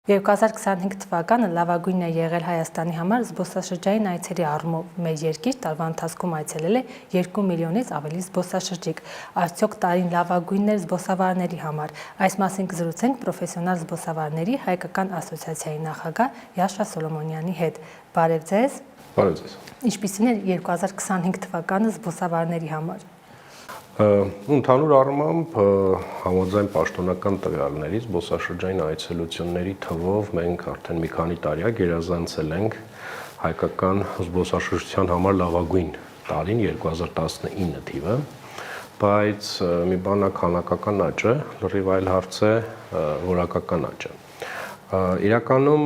2025 թվականը լավագույնն է եղել Հայաստանի համար զբոսաշրջային այցերի առումով։ Մեր երկիր տարվա ընթացքում այցելել է 2 միլիոնից ավելի զբոսաշրջիկ։ Արդյոք տարին լավագույնն էր զբոսավարների համար։ Այս մասին կզրուցենք պրոֆեսիոնալ զբոսավարների հայկական ասոցիացիայի նախագահ Յաշա Սոլոմոնյանի հետ։ Բարև ձեզ։ Բարև ձեզ։ Ինչպիսին էր 2025 թվականը զբոսավարների համար։ Ընդհանուր առմամբ համաձայն պաշտոնական տվյալների զբոսաշրջային այցելությունների թվով մենք արդեն մի քանի տարի է գերազանցել ենք հայկական զբոսաշրջության համար լավագույն տարին 2019 թիվը, բայց մի բան է քանակական աճը, լրիվ այլ հարց է որակական աճը։ Իրականում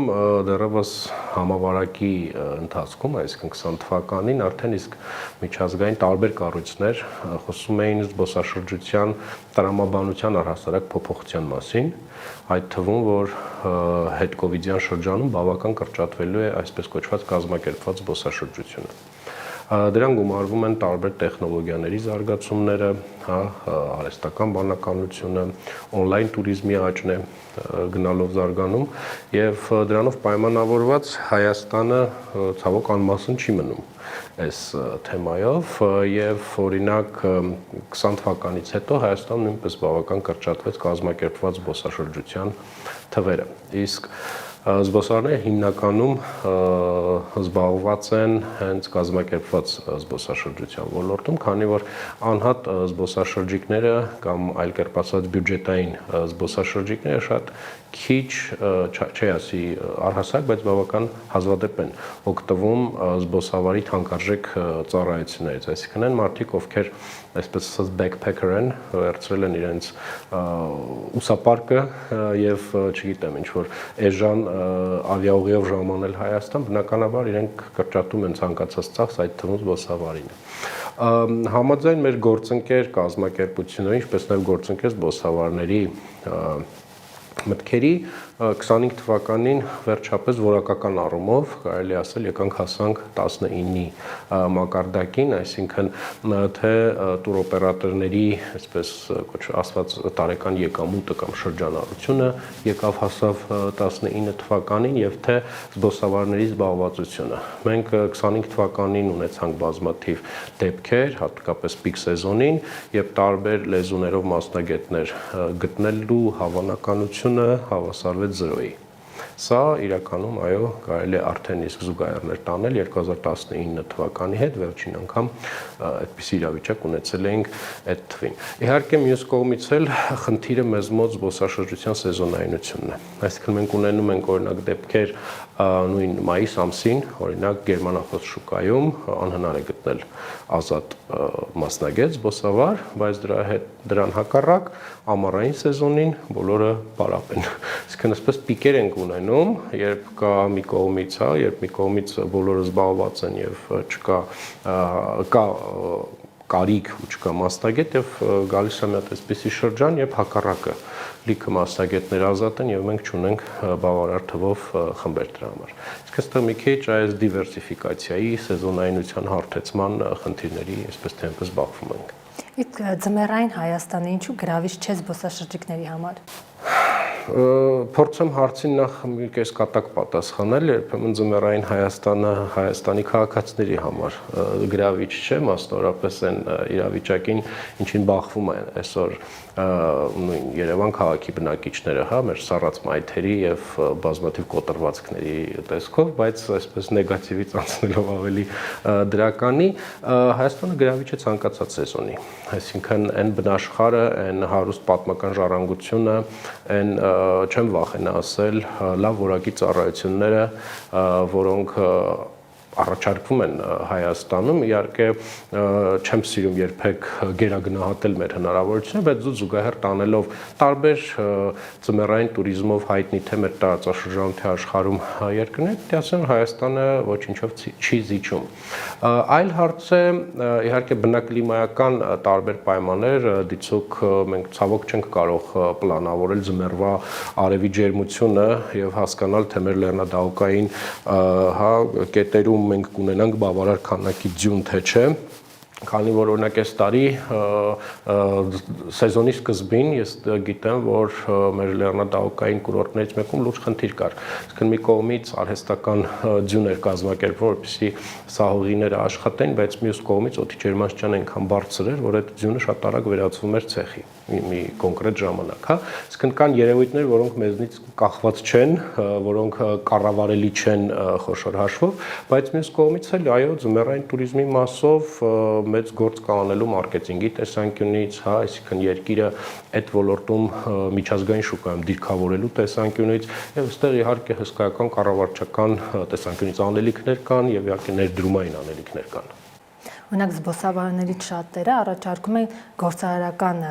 դեռևս համավարակի ընթացքում, այսինքն 20 թվականին արդեն իսկ միջազգային տարբեր կառույցներ խոսում էին զբոսաշրջության տրամաբանության առհասարակ փոփոխության մասին, այդ թվում, որ հետկովիդյան շրջանում բավական կրճատվելու է այսպես կոչված կազմակերպված զբոսաշրջությունը։ Դրան գումարվում են տարբեր տեխնոլոգիաների զարգացումները, արհեստական բանականությունը, օնլայն туриզմի աճն է գնալով զարգանում եւ դրանով պայմանավորված Հայաստանը ցավոք անմասն չի մնում այս թեմայով եւ օրինակ 20 թվականից հետո Հայաստանը նույնպես բավական կրճատվեց կազմակերպված զբոսաշրջության թվերը։ Իսկ զբոսավարները հիմնականում զբաղված են հենց կազմակերպված զբոսաշրջության ոլորտում, քանի որ անհատ զբոսաշրջիկները կամ այլ կերպ ասած բյուջետային զբոսաշրջիկները շատ քիչ, չի ասի առհասարակ, բայց բավական հազվադեպ են օգտվում զբոսավարի թանկարժեք ծառայություններից, այսինքն են մարդիկ, ովքեր այսպես ասած backpacker են, վերցրել են իրենց ուսապարկը եւ չգիտեմ ինչ որ էժան ավիաուղիով ժամանել Հայաստան, բնականաբար իրենք կրճատում են ցանկացած ծախս, այդ թվում զբոսավարին։ Համաձայն մեր գործընկեր կազմակերպությունների, ինչպես նաև գործընկեր զբոսավարների մտքերի 25 թվականին վերջապես որակական առումով կարելի ասել եկանք հասանք 19-ի մակարդակին, այսինքն թե տուրօպերատորների, այսպես ասված տարեկան եկամուտը կամ շրջանառությունը եկավ հասավ 19 թվականին եւ թե զբոսավարների զբաղվածությունը։ Մենք 25 թվականին ունեցանք բազմաթիվ դեպքեր, հատկապես պիկ սեզոնին, եւ տարբեր լեզուներով մասնագետներ գտնելու հավանականությունը հավասարվեց 0-ի։ Սա իրականում այո կարելի է արդեն իսկ զուգահեռներ տանել 2019 թվականի հետ վերջին անգամ այդպիսի իրավիճակ ունեցել էինք այդ թվին։ Իհարկե մյուս կողմից էլ խնդիրը մեզ մոտ զբոսաշրջության սեզոնայնությունն է։ Այսինքն մենք ունենում ենք օրինակ դեպքեր նույն մայիս ամսին, օրինակ գերմանախոս շուկայում անհնար է գտնել ազատ մասնագետ զբոսավար, բայց դրան հակառակ ամառային սեզոնին բոլորը պարապ են։ Այսինքն այսպես պիկեր ենք ունենում, երբ կա մի կողմից, երբ մի կողմից բոլորը զբաղված են եւ չկա կարիք ու չկա մասնագետ եւ գալիս է մի հատ այսպիսի շրջան, երբ հակառակը լիքը մասնագետներ ազատ են եւ մենք չունենք բավարար թվով խմբեր դրա համար։ Իսկ այստեղ մի քիչ այս դիվերսիֆիկացիայի, սեզոնայնության հարթեցման խնդիրների, այսպես թե այնպես զբաղվում ենք։ Իսկ ձմեռային Հայաստանը ինչու գրավիչ չէ զբոսաշրջիկների համար։ Փորձեմ հարցին նախ մի կես կատակ պատասխանել, երբեմն ձմեռային Հայաստանը Հայաստանի քաղաքացիների համար գրավիչ չէ, մասնավորապես այն իրավիճակին, ինչին բախվում են այսօր նույն Երևան քաղաքի բնակիչները, մեր սառած մայթերի եւ բազմաթիվ կոտրվածքների տեսքով, բայց այսպես նեգատիվից անցնելով ավելի դրականի, Հայաստանը գրավիչ է ցանկացած սեզոնի, այսինքն այն բնաշխարհը, այն հարուստ պատմական ժառանգությունը, այն չեմ վախենա ասել լավ որակի ծառայությունները, որոնք առաջարկվում են Հայաստանում, իհարկե չեմ սիրում երբեք գերագնահատել մեր հնարավորությունները, բայց զուգահեռ տանելով տարբեր ձմեռային туриզմով հայտնի թե մեր տարածաշրջանոթի աշխարհում երկրներ, պետք է ասեմ Հայաստանը ոչինչով չի զիջում։ Այլ հարց է իհարկե բնակլիմայական տարբեր պայմաններ, դիցուք մենք ցավոք չենք կարող պլանավորել ձմեռվա արևի ջերմությունը եւ հասկանալ թե մեր լեռնադահուկային կետերում մենք կունենանք բավարար քանակի ձյուն թե չէ, Քանի որ օրինակ այս տարի սեզոնի սկզբին ես գիտեմ, որ մեր լեռնադահուկային կուրորտներից մեկում լուրջ խնդիր կար։ Իսկն մի կողմից արհեստական ձյուն էր կազմակերպվում, որպեսզի սահողիները աշխատեն, բայց մյուս կողմից օդի ջերմաստիճանը այնքան բարձր էր, որ այդ ձյունը շատ արագ վերածվում էր ցեխի մի կոնկրետ ժամանակ, հա։ Իսկն կան երևույթներ, որոնք մեզնից կախված չեն, որոնք կառավարելի չեն խոշոր հաշվով, բայց մյուս կողմից էլ այո, ձմեռային туриզմի մասով մեծ գործ կանելու մարքեթինգի տեսանկյունից, հա, այսինքն երկիրը այդ ոլորտում միջազգային շուկայում դիրքավորելու տեսանկյունից եւ այստեղ իհարկե հսկայական կառավարչական տեսանկյունից անելիքներ կան եւ իհարկե ներդրումային անելիքներ կան։ Օրինակ զբոսավարներից շատերը առաջարկում են գործարարական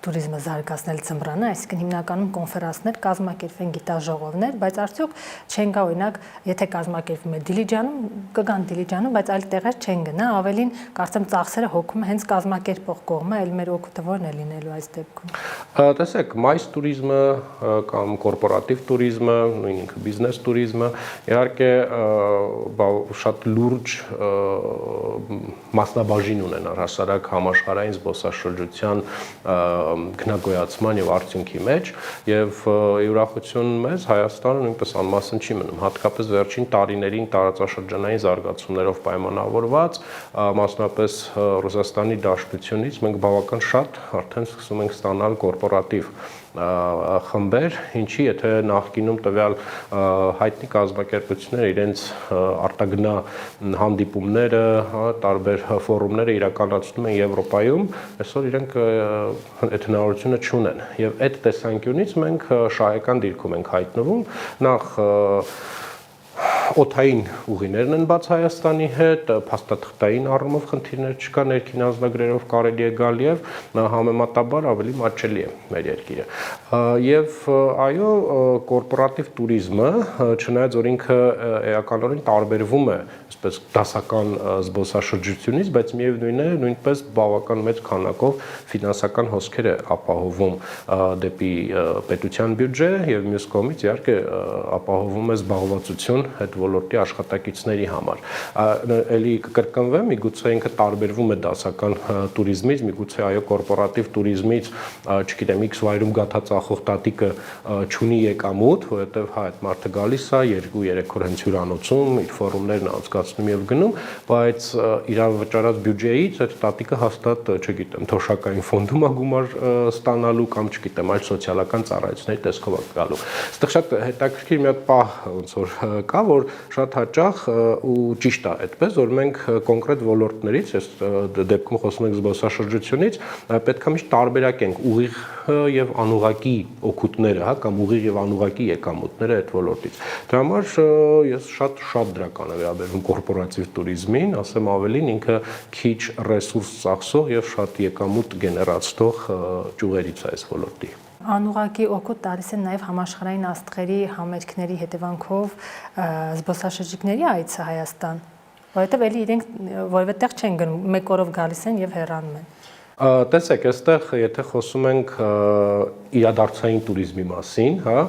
туриզմը զարգացնել ձմռանը, այսինքն հիմնականում կոնֆերանսներ կազմակերպվեն, գիտաժողովներ, բայց արդյոք չեն գա օրինակ, եթե կազմակերպվում է Դիլիջանում, կգան Դիլիջանում, բայց այլ տեղեր չեն գնա, ավելին կարծեմ ծախսերը հոգում հենց կազմակերպող կողմը, այլ մեր օգուտը ո՞րն է լինելու այս դեպքում։ Տեսեք, մայիս туриզմը կամ կորպորատիվ туриզմը, նույն ինքը բիզնես туриզմը, իհարկե շատ լուրջ մասնաբաժին ունենար հասարակ համաշխարհային զբոսաշրջության գնագոյացման եւ արդյունքի մեջ եւ ուրախություն մեզ Հայաստանը նույնպես անմասն չի մնում, հատկապես վերջին տարիներին տարածաշրջանային զարգացումներով պայմանավորված, մասնապես Ռուսաստանի Դաշնությունից մենք բավական շատ արդեն սկսում ենք ստանալ կորպորատիվ խմբեր, ինչի եթե նախկինում տվյալ հայտնի կազմակերպությունները իրենց արտագնա հանդիպումները, տարբեր ֆորումները իրականացնում են Եվրոպայում, այսօր իրենք այդ հնարավորությունը չունեն եւ այդ տեսանկյունից մենք շահեկան դիրքում ենք հայտնվում նախ օդային ուղիներն են բաց Հայաստանի հետ, փաստաթղթային առումով խնդիրներ չկա, ներքին անձնագրերով կարելի է գալ եւ համեմատաբար ավելի մատչելի է մեր երկիրը։ Եվ այո, կորպորատիվ туриզմը, չնայած որ ինքը էականորեն տարբերվում է, այսպես դասական զբոսաշրջությունից, բայց միևնույն է, նույնպես բավական մեծ քանակով ֆինանսական հոսքեր է ապահովում դեպի պետության բյուջե եւ մյուս կողմից իհարկե ապահովում է զբաղվածություն այդ ոլորտի աշխատակիցների համար։ Էլի կկրկնվեմ, միգուցե ինքը տարբերվում է դասական туриզմից, միգուցե այո կորպորատիվ туриզմից, չգիտեմ, X վայրում գաթածախող տատիկը չունի եկամուտ, որովհետև հա այդ մարդը գալիս է 2-3 օր հենց հյուրանոցում իր ֆորումներն անցկացնում եւ գնում, բայց իր վճարած բյուջեից այդ տատիկը հաստատ, չգիտեմ, թոշակային ֆոնդում է գումար ստանալու կամ չգիտեմ, այլ սոցիալական ծառայությունների տեսքով է գալու։ Այստեղ շատ հետաքրքիր մի հատ պահ ոնց որ կա, որ շատ հաճախ ու ճիշտ է այդպես, որ մենք կոնկրետ ոլորտներից, այս դեպքում խոսում ենք զբոսաշրջությունից, պետք է միշտ տարբերակենք ուղիղ եւ անուղղակի օգուտները, հա, կամ ուղիղ եւ անուղղակի եկամուտները այդ ոլորտից։ Դրա համար ես շատ դրական եմ վերաբերվում կորպորատիվ туриզմին, ասեմ ավելին, ինքը քիչ ռեսուրս ծախսող եւ շատ եկամուտ գեներացնող ճյուղերից է այս ոլորտի։ Անուղղակի օգուտ տալիս են նաև համաշխարհային աստղերի համերգների հետևանքով զբոսաշրջիկների այցը Հայաստան, որովհետև էլի իրենք որևէ տեղ չեն գնում, մեկ օրով գալիս են եւ հեռանում են։ Տեսեք, այստեղ եթե խոսում ենք իրադարձային туриզմի մասին, հա,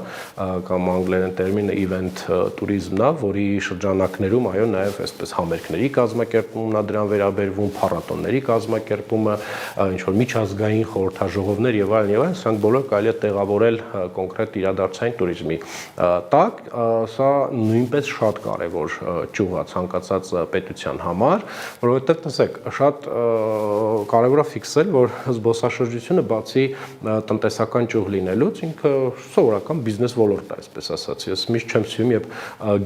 կամ անգլերեն տերմինը event tourism-ն է, որի շրջանակներում այո նաև այսպես համերգների կազմակերպումն է դրան վերաբերվում, փառատոների կազմակերպումը, ինչ որ միջազգային խորհրդաժողովներ եւ այլն, սրանք բոլոր կարելի է տեղավորել կոնկրետ իրադարձային туриզմի տակ, սա նույնպես շատ կարեւոր ճյուղ է ցանկացած պետության համար, որովհետեւ տեսեք, շատ կարեւոր է ֆիքսել, որ զբոսաշրջությունը բացի տնտեսական ճյուղ լինելուց ինքը սովորական բիզնես ոլորտ է, այսպես ասած։ Ես միշտ չեմ սիրում, երբ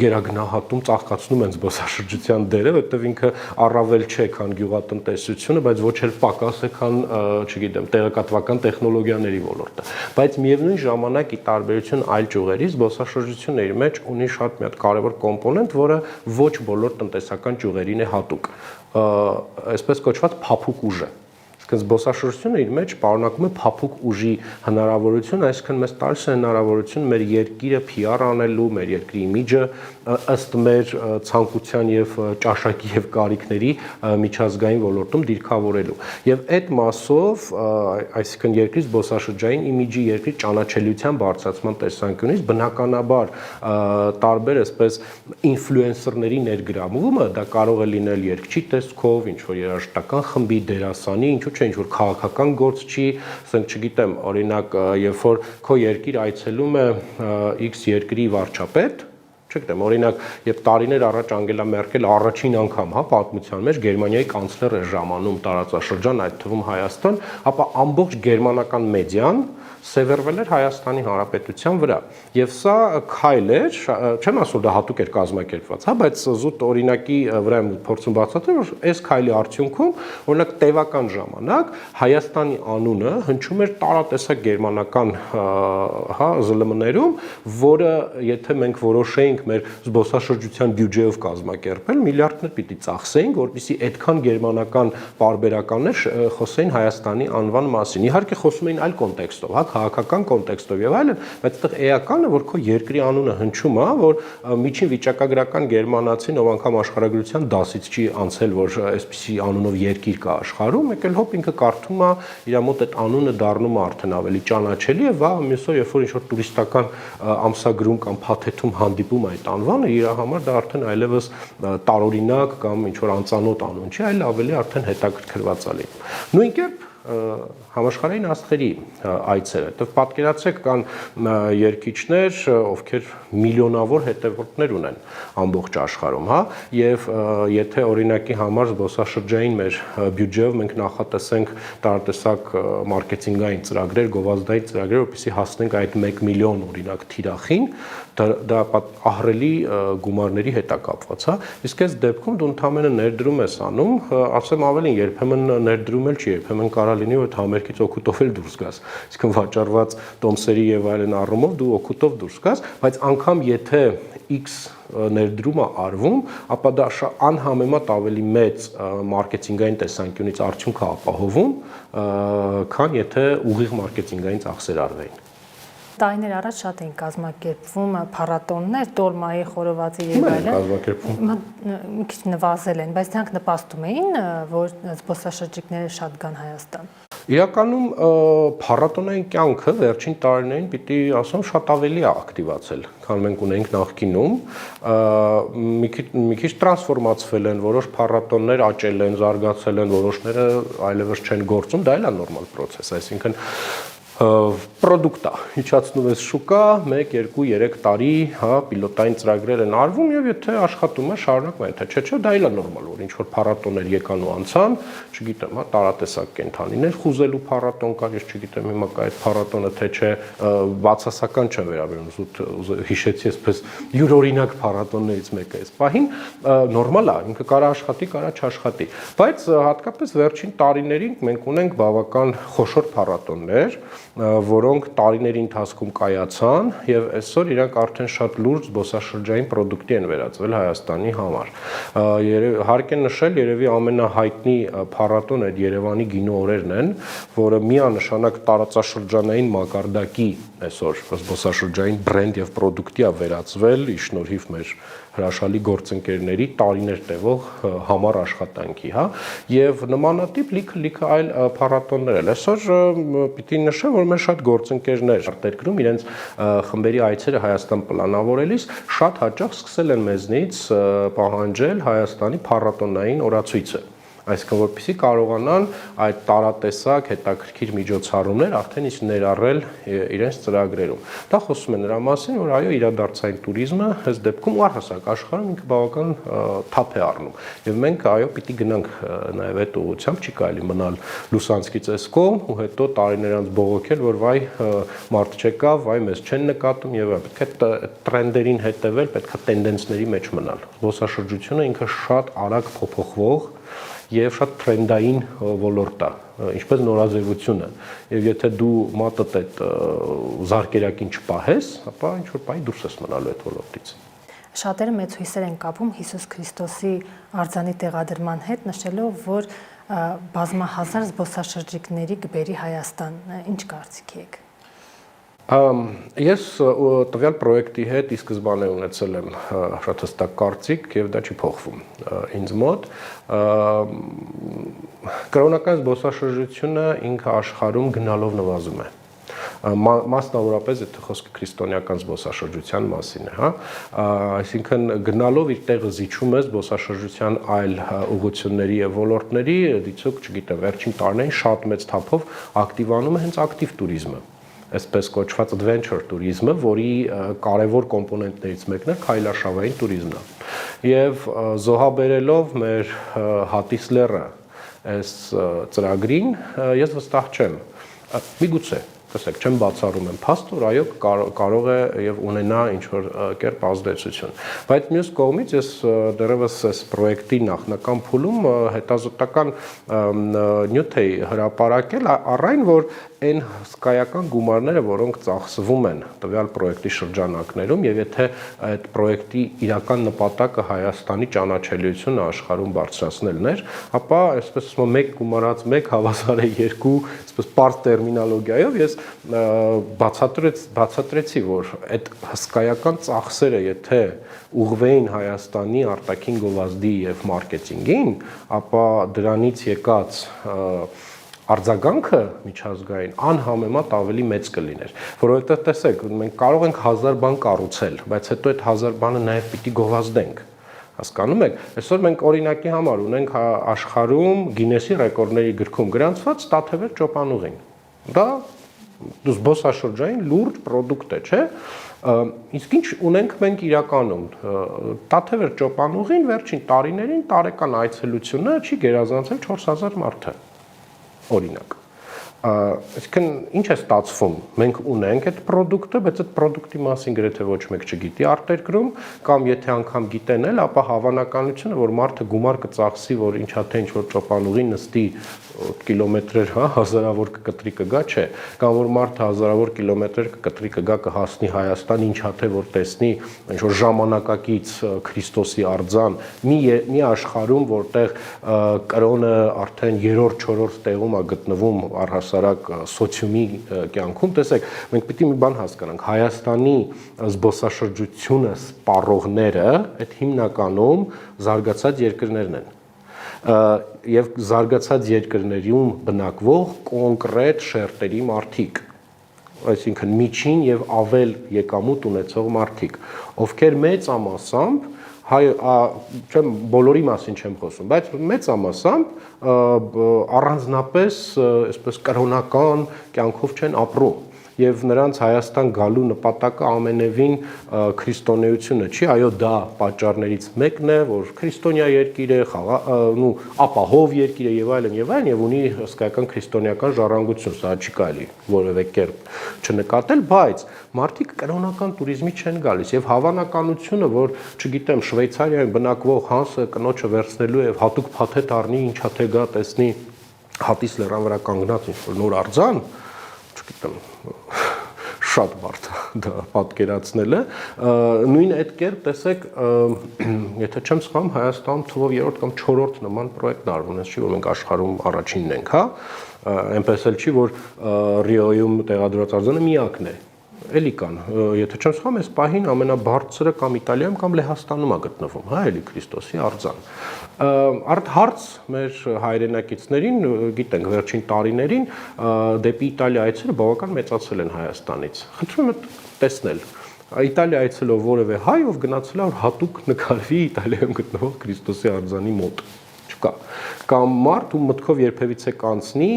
գերագնահատում ծաղկացնում են զբոսաշրջության դերը, որովհետև ինքը առավել չէ, քան գյուղատնտեսությունը, բայց ոչ էլ պակաս է, քան, չգիտեմ, տեղեկատվական տեխնոլոգիաների ոլորտը։ Բայց միևնույն ժամանակ ի տարբերություն այլ ճյուղերի, զբոսաշրջությունը իր մեջ ունի շատ մի հատ կարևոր կոմպոնենտ, որը ոչ բոլոր տնտեսական ճյուղերին է հատուկ։ Այսպես կոչված փափուկ ուժ է։ Այսինքն զբոսաշրջությունը իր մեջ պարունակում է փափուկ ուժի հնարավորություն, այսինքն մեզ տալիս է հնարավորություն մեր երկիրը PR անելու, մեր երկրի իմիջը ըստ մեր ցանկության եւ ճաշակի եւ կարիքների միջազգային ոլորտում դիրքավորելու։ Եվ այդ մասով, այսինքն երկրի զբոսաշրջային իմիջի, երկրի ճանաչելիության բարձրացման տեսանկյունից բնականաբար տարբեր այսպես ինֆլուենսերների ներգրավումը, դա կարող է լինել երկչի տեսքով, ինչ որ երաժշտական խմբի, դերասանի, ինչու՞ չէ, ինչ որ քաղաքական գործչի, ասենք չգիտեմ, օրինակ, երբ որ քո երկիր այցելում է X երկրի վարչապետ, չգիտեմ, օրինակ, երբ տարիներ առաջ Անգելա Մերկելը առաջին անգամ, պատմության մեջ Գերմանիայի կանցլեր էր ժամանում տարածաշրջան, այդ թվում Հայաստան, ապա ամբողջ գերմանական մեդիան սևեռվել էր Հայաստանի Հանրապետության վրա։ Եվ սա քայլ էր, չեմ ասում դա հատուկ էր կազմակերպված, բայց զուտ օրինակի վրա եմ փորձում բացատրել, որ այս քայլի արդյունքում, օրինակ տևական ժամանակ Հայաստանի անունը հնչում էր տարատեսակ գերմանական ԶԼՄ-ներում, որը եթե մենք որոշեինք մեր զբոսաշրջության բյուջեով կազմակերպել, միլիարդներ պիտի ծախսեինք, որպեսզի այդքան գերմանական պարբերականներ խոսեին Հայաստանի անվան մասին։ Իհարկե խոսում էին այլ կոնտեքստով, քաղաքական կոնտեքստով եւ այլն, բայց այդտեղ էականը, որ քո երկրի անունը հնչում է, որ միջին վիճակագրական գերմանացին, ով անգամ աշխարհագրության դասից չի անցել, որ այսպիսի անունով երկիր կա աշխարհում, եկել հոպ ինքը կարդում է, իր մոտ այդ անունը դառնում է արդեն ավելի ճանաչելի եւ վաղ մյուսօր, երբ որ ինչ-որ տուրիստական ամսագրում կամ փաթեթում հանդիպում այդ անվանը, իր համար դա արդեն այլևս տարօրինակ կամ ինչ-որ անծանոթ անուն չի, այլ ավելի արդեն հետաքրքրված է լինում։ Նույն կերպ համաշխարհային աստղերի այցերը, դեռ պատկերացեք կան երկիչներ, ովքեր միլիոնավոր հետևորդներ ունեն ամբողջ աշխարհում, եւ եթե օրինակի համար զբոսաշրջային մեր բյուջեով մենք նախատեսենք տարատեսակ մարքեթինգային ծրագրեր, գովազդային ծրագրեր, որպեսզի հասնենք այդ 1 միլիոն օրինակ թիրախին, դա ահռելի գումարների հետ է կապված, իսկ այս դեպքում դու ընդհանրապես ներդրում ես անում, ասեմ ավելին, երբեմն ներդրում էլ չի, երբեմն կարա լինի, որ համերգից օգուտով էլ դուրս գաս, այսինքն վաճառված տոմսերի եւ այլն առումով դու օգուտով դուրս գաս, բայց անգամ եթե X ներդրում է արվում, ապա դա անհամեմատ ավելի մեծ մարքեթինգային տեսանկյունից արդյունք է ապահովում, քան եթե ուղիղ մարքեթինգային ծախսեր արվեին։ Տարիներ առաջ շատ էին կազմակերպվում փառատոններ, տոլմայի, խորովածի եւ այլն։ Մի քիչ նվազել են, բայց դրանք նպաստում էին, որ զբոսաշրջիկները շատ գան Հայաստան։ Իրականում փառատոնային կյանքը վերջին տարիներին պիտի ասեմ շատ ավելի է ակտիվացել, քան մենք ունենք նախկինում, մի քիչ տրանսֆորմացվել են, որոշ փառատոններ աճել են, զարգացել են, որոշները այլևս չեն գործում, դա էլ է նորմալ process, այսինքն պրոդուկտ է, իջացնում ես շուկա, 1, 2, 3 տարի, պիլոտային ծրագրեր են արվում եւ եթե աշխատում է, շարունակվում է, եթե չէ, դա էլ է նորմալ, որ ինչ որ փառատոներ եկան ու անցան, չգիտեմ, տարատեսակ կենթանիներ խուզելու փառատոն կար, ես չգիտեմ հիմա կա այդ փառատոնը թե չէ, բացասական չեմ վերաբերում, զուտ հիշեցի այսպես յուրօրինակ փառատոններից մեկը այս պահին, նորմալ է, ինքը կարա աշխատի, կարա չաշխատի, բայց հատկապես վերջին տարիներին մենք ունենք բավական խոշոր փառատոններ, որոնք տարիների ընթացքում կայացան եւ այսօր իրանք արդեն շատ լուրջ զբոսաշրջային պրոդուկտի են վերածվել Հայաստանի համար։ Հարկ է նշել, երևի ամենահայտնի փառատոնը այդ Երևանի գինու օրերն են, որը միանշանակ տարածաշրջանային մակարդակի այսօր զբոսաշրջային բրենդ եւ պրոդուկտի է վերածվել ի շնորհիվ մեր հրաշալի գործընկերների տարիներ տևող համառ աշխատանքի, եւ նմանատիպ լիքը այլ փառատոններ են։ Այսօր պիտի նշեմ, որ մեր շատ գործընկերներ արտերկրում իրենց խմբերի այցերը Հայաստան պլանավորելիս շատ հաճախ սկսել են մեզնից պահանջել Հայաստանի փառատոնային օրացույցը։ Այսինքն որպեսզի կարողանան այդ տարատեսակ հետաքրքիր միջոցառումներ արդեն իսկ ներառել իրենց ծրագրերում։ Դա խոսում է նրա մասին, որ այո, իրադարձային туриզմը այս դեպքում առհասարակ աշխարհում ինքը բավական թափ է առնում։ Եվ մենք այո, պիտի գնանք նաև այդ ուղղությամբ, չի կարելի մնալ լուսանցքի ծեսկով ու հետո տարիներ անց բողոքել, որ վայ մարդ չեկավ, վայ մեզ չեն նկատում եւ պետք է տրենդերին հետևել, պետք է տենդենսների մեջ մնալ։ Զբոսաշրջությունը ինքը շատ արագ փոփոխվող եւ շատ տրենդային ոլորտ է, ինչպես նորաձևությունը, եւ եթե դու մատդ այդ զարկերակին չպահես, ապա ինչ որ բայ դուրս ես մնալու այդ ոլորտից։ Շատերը մեծ հույսեր են կապում Հիսուս Քրիստոսի արձանի տեղադրման հետ, նշելով, որ բազմահազար զբոսաշրջիկների կբերի Հայաստան, ինչ կարծիքի եք։ Ես տվյալ պրոյեկտի հետ ի սկզբանե ունեցել եմ շատ հստակ կարծիք եւ դա չի փոխվում ինձ մոտ։ Կրոնական զբոսաշրջությունը ինքը աշխարհում գնալով նվազում է։ Մասնավորապես եթե խոսքը քրիստոնեական զբոսաշրջության մասին է, հա, այսինքն գնալով իր տեղը զիջում է զբոսաշրջության այլ ուղղությունների եւ ոլորտների, դիցուք, չգիտեմ, վերջին տարիներին շատ մեծ թափով ակտիվանում է հենց ակտիվ туриզմը, այսպես կոչված adventure туриզմը, որի կարևոր կոմպոնենտներից մեկն է քայլարշավային туриզմն է։ Եվ զոհաբերելով մեր Հատիս լեռը այս ծրագրին, ես վստահ չեմ, միգուցե տեսեք, չեմ բացառում եմ փաստ, որ այո կարող է եւ ունենա ինչ որ կերպ ազդեցություն։ Բայց մյուս կողմից ես դեռևս այս պրոյեկտի նախնական փուլում հետազոտական նյութ էի հրապարակել առայն, որ այն հսկայական գումարները, որոնք ծախսվում են տվյալ պրոյեկտի շրջանակներում, եւ եթե այդ պրոյեկտի իրական նպատակը Հայաստանի ճանաչելիությունը աշխարհում բարձրացնելն էր, ապա այսպես ասում մեկ գումարած մեկ հավասար է երկու, այսպես պարզ տերմինոլոգիայով ես բացատրեցի, որ այդ հսկայական ծախսերը, եթե ուղղվեին Հայաստանի արտաքին գովազդի եւ մարքեթինգին, ապա դրանից եկած արձագանքը միջազգային անհամեմատ ավելի մեծ կլիներ, որովհետեւ տեսեք, մենք կարող ենք 1000 բան կառուցել, բայց հետո այդ 1000 բանը նաեւ պիտի գովազդենք։ Հասկանում եք, այսօր մենք օրինակի համար ունենք աշխարհում Գինեսի ռեկորդների գրքում գրանցված տաթևեր ճոպանուղին։ Դա զբոսաշրջային լուրջ պրոդուկտ է, չէ՞։ Իսկ ինչ ունենք մենք իրականում։ Տաթևեր ճոպանուղին վերջին տարիներին տարեկան այցելությունը չի գերազանցել 4000 մարդը։ Օրինակ։ Այսինքն ինչ է ստացվում։ Մենք ունենք այդ պրոդուկտը, բայց այդ պրոդուկտի մասին գրեթե ոչ մեկ չգիտի արտերկրում, կամ եթե անգամ գիտեն էլ, ապա հավանականությունը, որ մարդը գումար կծախսի, որ ինչա թե ինչ որ ճոպանուղի նստի կիլոմետրեր, հա, հազարավոր կկտրի կգա, չէ, կամ որ մարդը հազարավոր կիլոմետրեր կկտրի կգա կհասնի Հայաստան, ինչա թե որ տեսնի ինչ որ ժամանակակից Քրիստոսի արձան, մի աշխարհում, որտեղ կրոնը արդեն 3-4 տեղում է գտնվում առհասարակ սոցիումի կյանքում, տեսեք, մենք պիտի մի բան հասկանանք, Հայաստանի զբոսաշրջությունը սպառողները այդ հիմնականում զարգացած երկրներն են։ Եվ զարգացած երկրներում բնակվող կոնկրետ շերտերի մարդիկ, այսինքն միջին եւ ավել եկամուտ ունեցող մարդիկ, ովքեր մեծամասամբ չեմ բոլորի մասին չեմ խոսում, բայց մեծամասամբ առանձնապես այսպես կրոնական կյանքով չեն ապրում եւ նրանց Հայաստան գալու նպատակը ամենևին քրիստոնեությունը չի, այո դա պատճառներից մեկն է, որ քրիստոնյա երկիր է, ապահով երկիր է եւ այլն եւ ունի հսկայական քրիստոնեական ժառանգություն, սա չի կարելի որևէ կերպ չնկատել, բայց մարդիկ կրոնական туриզմի չեն գալիս եւ հավանականությունը, որ չգիտեմ Շվեյցարիայում բնակվող Հանսը կնոջը վերցնելու եւ հատուկ փաթեթ առնի, ինչա թե գա տեսնի Հատիս լեռան վրա կանգնած ինչ-որ նոր արձան, չգիտեմ շատ բարդ դա պատկերացնել է, նույն այդ կերպ տեսեք, եթե չեմ սխալվում, Հայաստանում թվով 3-րդ կամ 4-րդ նման պրոյեկտ արվում, այս չի որ մենք աշխարհում առաջինն ենք, հա, այնպես էլ չի որ Ռիոյում տեղադրված արձանը միակն է, էլի կան, եթե չեմ սխալվում, այս պահին ամենաբարձրը կամ Իտալիայում կամ Լեհաստանում է գտնվում, հա, էլի Քրիստոսի արձան։ Արդ հարց մեր հայրենակիցներին, գիտենք, վերջին տարիներին դեպի Իտալիա այցելը բավական մեծացել են Հայաստանից։ Խնդրում եմ տեսնել Իտալիա այցելող որևէ հայ, ով գնացել է որ հատուկ նկարվի Իտալիայում գտնվող Քրիստոսի արձանի մոտ։ Չկա։ Կամ մարդ ու մտքով երբևիցե կանցնի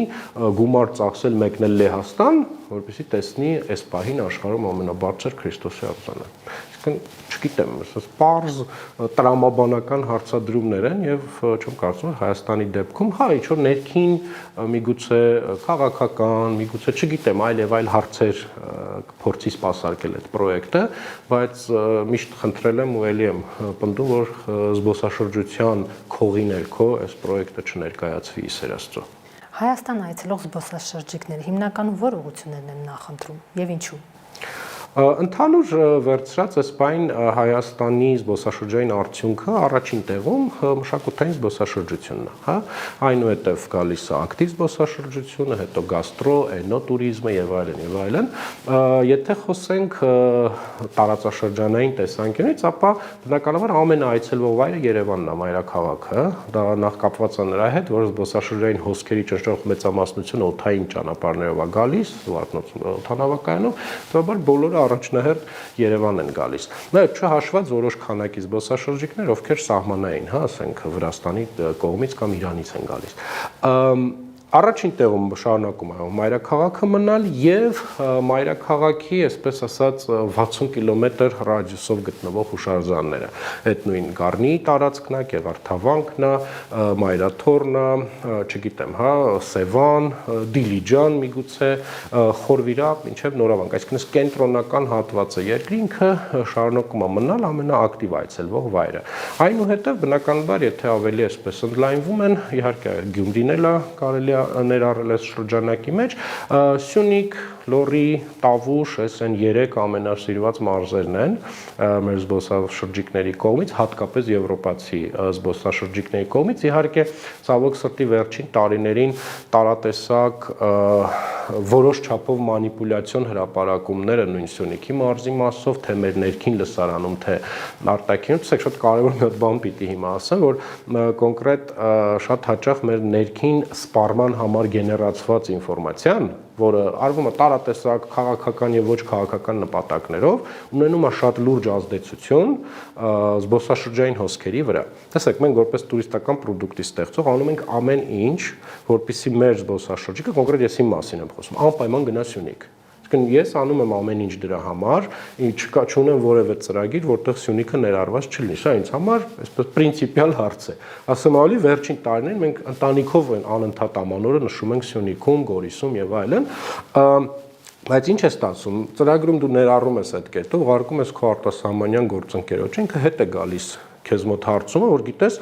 գումար ծախսել մեկնել Լեհաստան, որպեսզի տեսնի այս պահին աշխարհում ամենաբարձր Քրիստոսի արձանը։ Չգիտեմ, պարզ տրամաբանական հարցադրումներ են եւ չեմ կարծում Հայաստանի դեպքում, հա, ինչ որ ներքին միգուցե քաղաքական, միգուցե չգիտեմ, այլ եւ այլ հարցեր փորձի սպասարկել այդ պրոյեկտը, բայց միշտ խնդրել եմ ու ելի եմ պնդում, որ զբոսաշրջության քողի ներքո այս պրոյեկտը չներկայացվի Իսեր Աստծո։ Հայաստան այցելող զբոսաշրջիկները հիմնականում որ ուղղություններն են նախընտրում եւ ինչու։ Ընդհանուր վերցրած այս բան Հայաստանի զբոսաշրջային արդյունքը առաջին տեղում մշակութային զբոսաշրջությունն է, հա, այնուհետև գալիս է ակտիվ զբոսաշրջությունը, հետո գաստրո, էնոտուրիզմը եւ այլն, եթե խոսենք տարածաշրջանային տեսանկյունից, ապա բնականաբար ամենաայցելվող վայրը Երևանն է, մայրաքաղաքը, դա նախ կապված է նրա հետ, որ զբոսաշրջային հոսքերի ճնշող մեծամասնությունը օդային ճանապարհներով է գալիս, օդանավակայանով, դեպի բոլորը առաջնահերթ Երևան են գալիս։ Նաև չհաշված որոշ քանակի զբոսաշրջիկներ, ովքեր սահմանային, հա, ասենք Վրաստանի կողմից կամ Իրանից են գալիս։ Առաջին տեղում շարունակում է մայրաքաղաքը մնալ եւ մայրաքաղաքի, այսպես ասած, 60 կիլոմետր ռադիուսով գտնվող հուշարձանները։ Այդ նույն Գառնիի տարածքն է, Գեղարդավանքն է, Մայրաթորն է, չգիտեմ, հա, Սևան, Դիլիջան, միգուցե Խորվիրապ, մինչեւ Նորավանք, այսինքն կենտրոնական հատվածը երկրի ինքը շարունակում է մնալ ամենաակտիվ այցելվող վայրը։ Այնուհետև բնականաբար, եթե ավելի այսպես ընդլայնվում են, իհարկե Գյումրին էլ է կարելի ներառել այս շրջանակի մեջ, Սյունիք, Լոռի, Տավուշ, այս են 3 ամենասիրված մարզերն են մեր զբոսաշրջիկների կողմից, հատկապես եվրոպացի զբոսաշրջիկների կողմից, իհարկե ցավոք սրտի վերջին տարիներին տարատեսակ որոշ չափով մանիպուլյացիոն հրապարակումները նույն Սյունիքի մարզի մասով, թե մեր ներքին լսարանում, թե արտաքինում, ցեք շատ կարևոր մի հատ բան պիտի հիմա ասեմ, որ կոնկրետ շատ հաճախ մեր ներքին սպառման համար գեներացված ինֆորմացիան, որը արվում է տարատեսակ քաղաքական եւ ոչ քաղաքական նպատակներով, ունենում է շատ լուրջ ազդեցություն զբոսաշրջային հոսքերի վրա։ Տեսեք, մենք որպես տուրիստական product-ի ստեղծող անում ենք ամեն ինչ, որպեսզի մեր զբոսաշրջիկը, կոնկրետ ես իմ մասին եմ խոսում, անպայման գնա Սյունիք։ Ես անում եմ ամեն ինչ դրա համար, չունեմ որևէ ծրագիր, որտեղ Սյունիքը ներառված չլինի։ Սա ինձ համար այսպես պրինցիպիալ հարց է։ Ասեմ ավելի, վերջին տարիներին մենք ընտանիքով անընդհատ ամանորը նշում ենք Սյունիքում, Գորիսում եւ այլն, բայց ինչ է ստացվում։ Ծրագրում դու ներառում ես այդ կետը, ուղարկում ես քո արտասահմանյան գործընկերոջը, ինքը հետ է գալիս քեզ մոտ հարցումը, որ գիտես,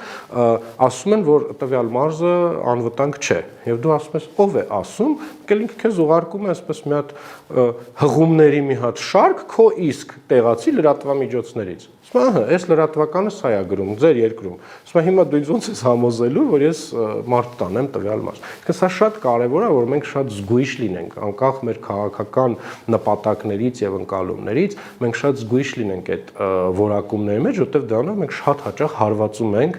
ասում են, որ տվյալ մարզը անվտանգ չէ, եւ դու ասում ես, ով է ասում, եկել ինքը քեզ ուղարկում է այսպես մի հատ հղումների մի հատ շարք քո իսկ տեղացի լրատվամիջոցներից։ Ասում ահա, այս լրատվականը սա է գրում ձեր երկրում։ Ասում հիմա դու ինձ ոնց ես համոզելու, որ ես մարդ տանեմ տվյալ մարզ։ Սա շատ կարևոր է, որ մենք շատ զգույշ լինենք, անկախ մեր քաղաքական նպատակներից եւ ընկալումներից, մենք շատ զգույշ լինենք այդ որակումների մեջ, որտեղ դրանով մենք շատ հաճախ հարվածում ենք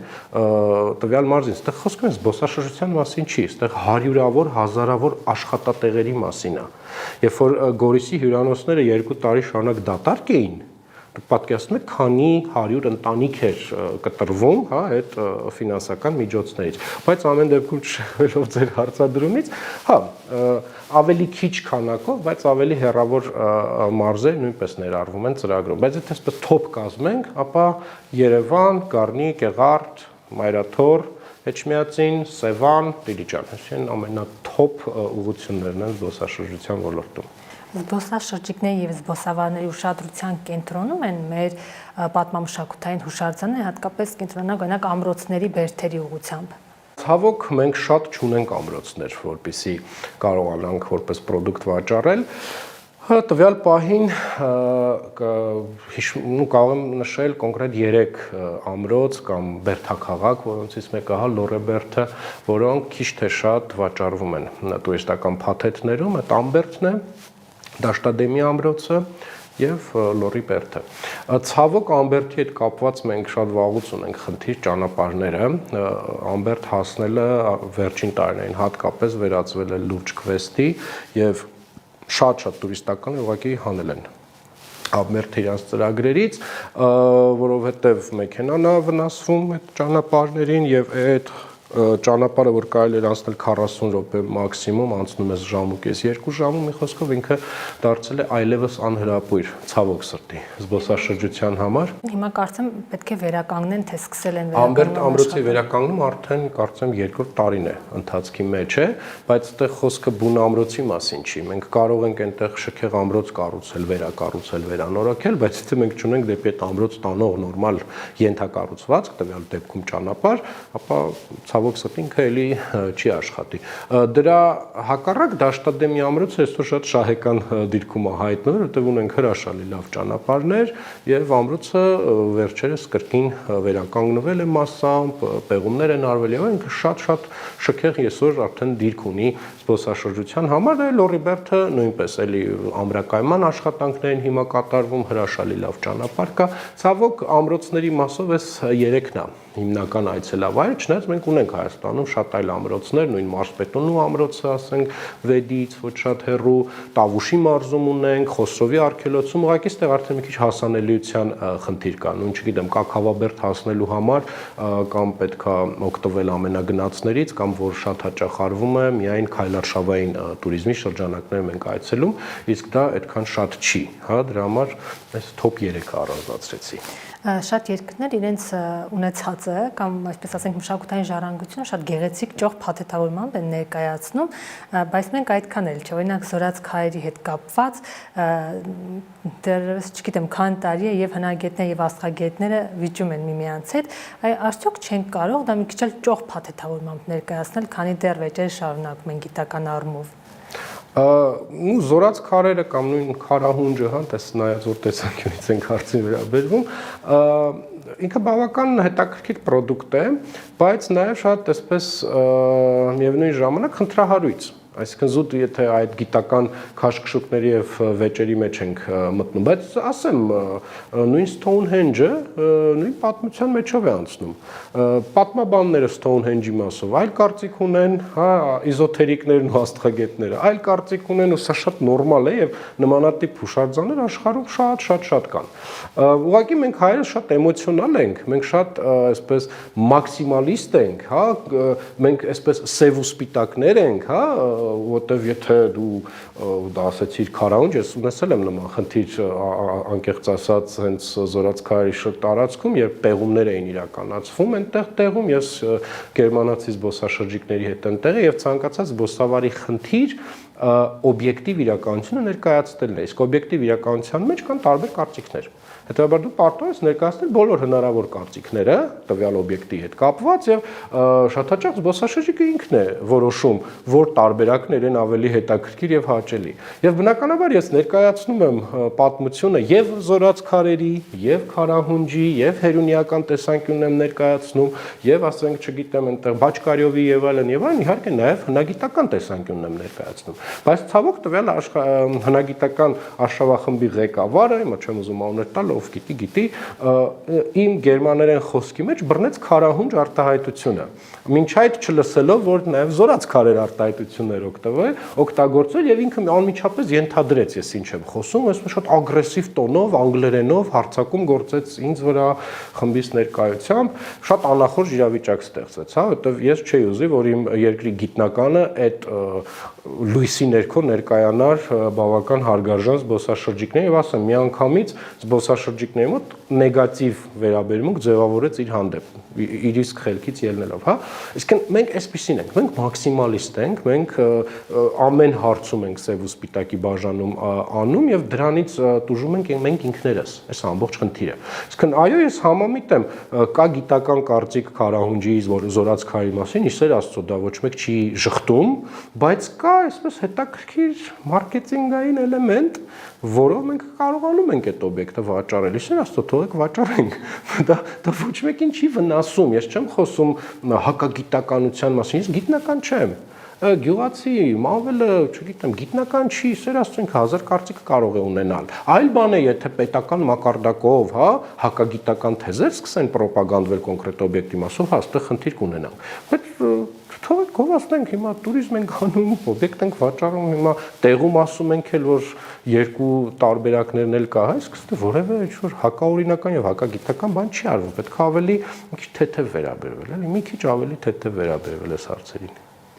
տվյալ մարզին։ Այստեղ խոսքը զբոսաշրջության մասին չի, այստեղ հարյուրավոր, հազարավոր աշխատատեղերի մասին է։ Երբ որ Գորիսի հյուրանոցները 2 տարի շարունակ դատարկ էին, պատկերացնում եք, քանի 100 ընտանիք էր կտրվում, հա, այդ ֆինանսական միջոցներից, բայց ամեն դեպքում շեղվելով ձեր հարցադրումից, հա, ավելի քիչ քանակով, բայց ավելի հեռավոր մարզեր նույնպես ներառվում են ծրագրում, բայց եթե այսպես թոփ կազմենք, ապա Երևան, Գառնի, Գեղարդ, Մայրաթոր, Էջմիածին, Սևան, Դիլիջան, այսինքն ամենաթոփ ուղղություններն են զբոսաշրջության ոլորտում։ Զբոսաշրջիկների եւ զբոսավարների ուշադրության կենտրոնում են մեր պատմամշակութային հուշարձանները, հատկապես կենտրոնանք օրինակ ամրոցների բերդերի ուղղությամբ։ Ցավոք մենք շատ չունենք ամրոցներ, որպեսզի կարողանանք որպես product վաճառել։ Տվյալ պահին կարող եմ նշել կոնկրետ 3 ամրոց կամ բերդաքաղաք, որոնցից մեկը հա Լոռե բերդը, որոնք քիչ թե շատ վաճառվում են տուրիստական փաթեթներում, այդ Ամբերդն է, Դաշտադեմի ամրոցը եւ Լոռի բերդը։ Ցավոք Ամբերդի հետ կապված մենք շատ վաղուց ունենք խնդիր ճանապարհները, Ամբերդ հասնելը վերջին տարիներին հատկապես վերածվել է լուրջ քվեսթի եւ շատ տուրիստական ուղղակի հանել են Ամբերդը իրանց ծրագրերից, որովհետեւ մեքենան է վնասվում այդ ճանապարհներին եւ այդ ճանապարհը, որ կարելի է անցնել 40 րոպե մաքսիմում, անցնում ես ժամուկես 2 ժամում, մի խոսքով ինքը դարձել է այլևս անհրապույր, ցավոք սրտի, զբոսաշրջության համար։ Հիմա կարծեմ պետք է վերականգնեն, թե սկսել են Ամբերդ ամրոցի վերականգնում արդեն կարծեմ 2-րդ տարին է ընթացքի մեջ է, բայց այդտեղ խոսքը բուն ամրոցի մասին չի։ Մենք կարող ենք այնտեղ շքեղ ամրոց կառուցել, վերակառուցել, վերանորոգել, բայց եթե մենք չունենք դեպի այդ ամրոց տանող նորմալ ենթակառուցվածք, տվյալ դեպքում ճանապարհ, ապա ցավոք սրտի ինքը էլի չի աշխատի։ Դրա հակառակ Դաշտադեմի ամրոցը այսօր շատ շահեկան դիրքում է հայտնվել, որտեղ ունենք հրաշալի լավ ճանապարհներ եւ ամրոցը վերջերս կրկին վերականգնվել է massամբ, պեղումներ են արվել եւ ինքը շատ շքեղ այսօր արդեն դիրք ունի զբոսաշրջության համար, դա Լորիբերթը նույնպես էլի ամրակայման աշխատանքներ են հիմա կատարվում, հրաշալի լավ ճանապարհ կա։ Ցավոք ամրոցների մասով էս 3-ն է հիմնական այցելավայրը, չնայած մենք ունենք Հայաստանում շատ այլ ամրոցներ, նույն Մարսպետոնու ամրոցը, ասենք, Վեդից ոչ շատ հեռու, Տավուշի մարզում ունենք, Խոսրովի արգելոցում, ուղղակի այստեղ արդեն մի քիչ հասանելիության խնդիր կա, նույն չգիտեմ, Կաքավաբերդ հասնելու համար կամ պետք է օգտվել ամենագնացներից, կամ որ շատ հաճախ արվում է միայն քայլարշավային туриզմի շրջանակներ մենք այցելում, իսկ դա այդքան շատ չի, հա, դրա համար այս top 3-ը առանձնացրեցի։ Շատ երկրներ իրենց ունեցածը կամ այսպես ասենք մշակութային ժառանգությունը շատ գեղեցիկ ճոխ փաթեթավորմամբ են ներկայացնում, բայց մենք այդքան էլ չէ, օրինակ Զորաց քարերի հետ կապված դեռևս չգիտեմ քան տարի է եւ հնագետները եւ աստղագետները վիճում են միմյանց հետ, արդյոք չենք կարող դա մի քիչ էլ ճոխ փաթեթավորմամբ ներկայացնել, քանի դեռ վեճեր շարունակում են գիտական առումով։ Ու Զորաց քարերը կամ նույն քարահունջը, հա, նայած որ տեսանկյունից ենք հարցին վերաբերվում, ինքը բավական հետաքրքիր product է, բայց նաև շատ այսպես միևնույն ժամանակ խնդրահարույց։ Այսինքն զուտ եթե այդ գիտական քաշքշուկների եւ վեճերի մեջ ենք մտնում, բայց ասեմ նույն Stonehenge-ը նույն պատմության մեջով է անցնում։ Պատմաբանները Stonehenge-ի մասով այլ կարծիք ունեն, հա, իզոթերիկներն ու աստղագետները այլ կարծիք ունեն, ու սա շատ նորմալ է եւ նմանատիպ հուշարձաններ աշխարհում շատ կան։ Ուղղակի մենք հայերս շատ էմոցիոնալ ենք, մենք շատ այսպես մաքսիմալիստ ենք, հա, մենք այսպես սև ու սպիտակներ ենք, հա, որտեվ եթե դու դա ասեցիր քարահունջ, ես ունեցել եմ նման խնդիր անկեղծ ասած հենց Զորաց քարերի տարածքում, երբ պեղումներ էին իրականացվում այնտեղ տեղում, ես գերմանացի զբոսաշրջիկների հետ ընտեղ եւ ցանկացած զբոսավարի խնդիր օբյեկտիվ իրականությունը ներկայացնելն է, իսկ օբյեկտիվ իրականության մեջ կան տարբեր կարծիքներ։ Հետևաբար դու պարտավոր ես ներկայացնել բոլոր հնարավոր կարծիքները տվյալ օբյեկտի հետ կապված եւ շատ հաճախ զբոսաշրջիկը ինքն է որոշում, որ տարբերակներ են ավելի հետաքրքիր եւ հաճելի։ Եվ բնականաբար ես ներկայացնում եմ պատմությունը եւ Զորաց քարերի, եւ քարահունջի, եւ հերունիական տեսանկյունն եմ ներկայացնում, եւ ասենք, չգիտեմ, այնտեղ Բաչկարյովի եւ այլն, իհարկե նաեւ հնագիտական տեսանկյունն եմ ներկայացնում։ Բայց ցավոք տվյալ հնագիտական արշավախմբի ղեկավարը, հիմա չեմ ուզում անուններ տալ, ով գիտի, իմ գերմաներեն խոսքի մեջ բռնեց քարահունջ արտահայտությունը։ Մինչ այդ չլսելով, որ նաև Զորաց քարեր արտահայտություններ օգտագործել եւ ինքը անմիջապես ենթադրեց, ես ինչ եմ խոսում, այսպես շատ ագրեսիվ տոնով, անգլերենով հարձակում գործեց ինձ վրա խմբիս ներկայությամբ, շատ անախորժ իրավիճակ ստեղծեց, հա, որովհետեւ ես չէի ուզի, որ իմ երկրի գիտնականը այդ լույսի ներքո ներկայանար բավական հարգարժան զբոսաշրջիկներ եւ ասեմ միանգամից զբոսաշրջիկների մոտ նեգատիվ վերաբերմունք ձևավորեց իր հանդեպ իր իսկ խելքից ելնելով, հա, իսկ մենք այսպեսին ենք, մենք մաքսիմալիստ ենք, մենք ամեն հարցում ենք սև ու սպիտակի բաժանում անում եւ դրանից տուժում ենք մենք ինքներս, այս ամբողջ խնդիրը։ Իսկ այո, ես համամիտ եմ, կա գիտական կարծիք քարահունջի Զորաց քարի մասին, իսեր Աստծո դա ոչ մեկ չի ժխտում, բայց կա այսպես հետաքրքիր մարքեթինգային էլեմենտ, որով մենք կարողանում ենք այդ օբյեկտը վաճառել, իսեր Աստծո թողեք վաճառենք, դա ոչ մեկին չի վնասում, ես չեմ խոսում հակագիտականության մասին, ես գիտնական չեմ, գյուղացի մավելը, չգիտեմ, գիտնական չի, իսեր Աստծո ինքը հազար կարծիք կարող է ունենալ, այլ բան է, եթե պետական մակարդակով, հա, հակագիտական թեզեր սկսեն պրոպագանդվել կոնկրետ օբյեկտի մասով, հա, այստեղ խնդիր կունենանք, բայց թողեք գովասնենք հիմա туриզմ ենք անում, օբյեկտ ենք վաճառում, հիմա տեղում ասում ենք էլ որ երկու տարբերակներն էլ կա, իսկ ստե որևէ ինչ-որ հակաօրինական եւ հակագիտական բան չի արվում, պետք է ավելի մի քիչ թեթև վերաբերվել, էլի մի քիչ ավելի թեթև վերաբերվել այս հարցերին։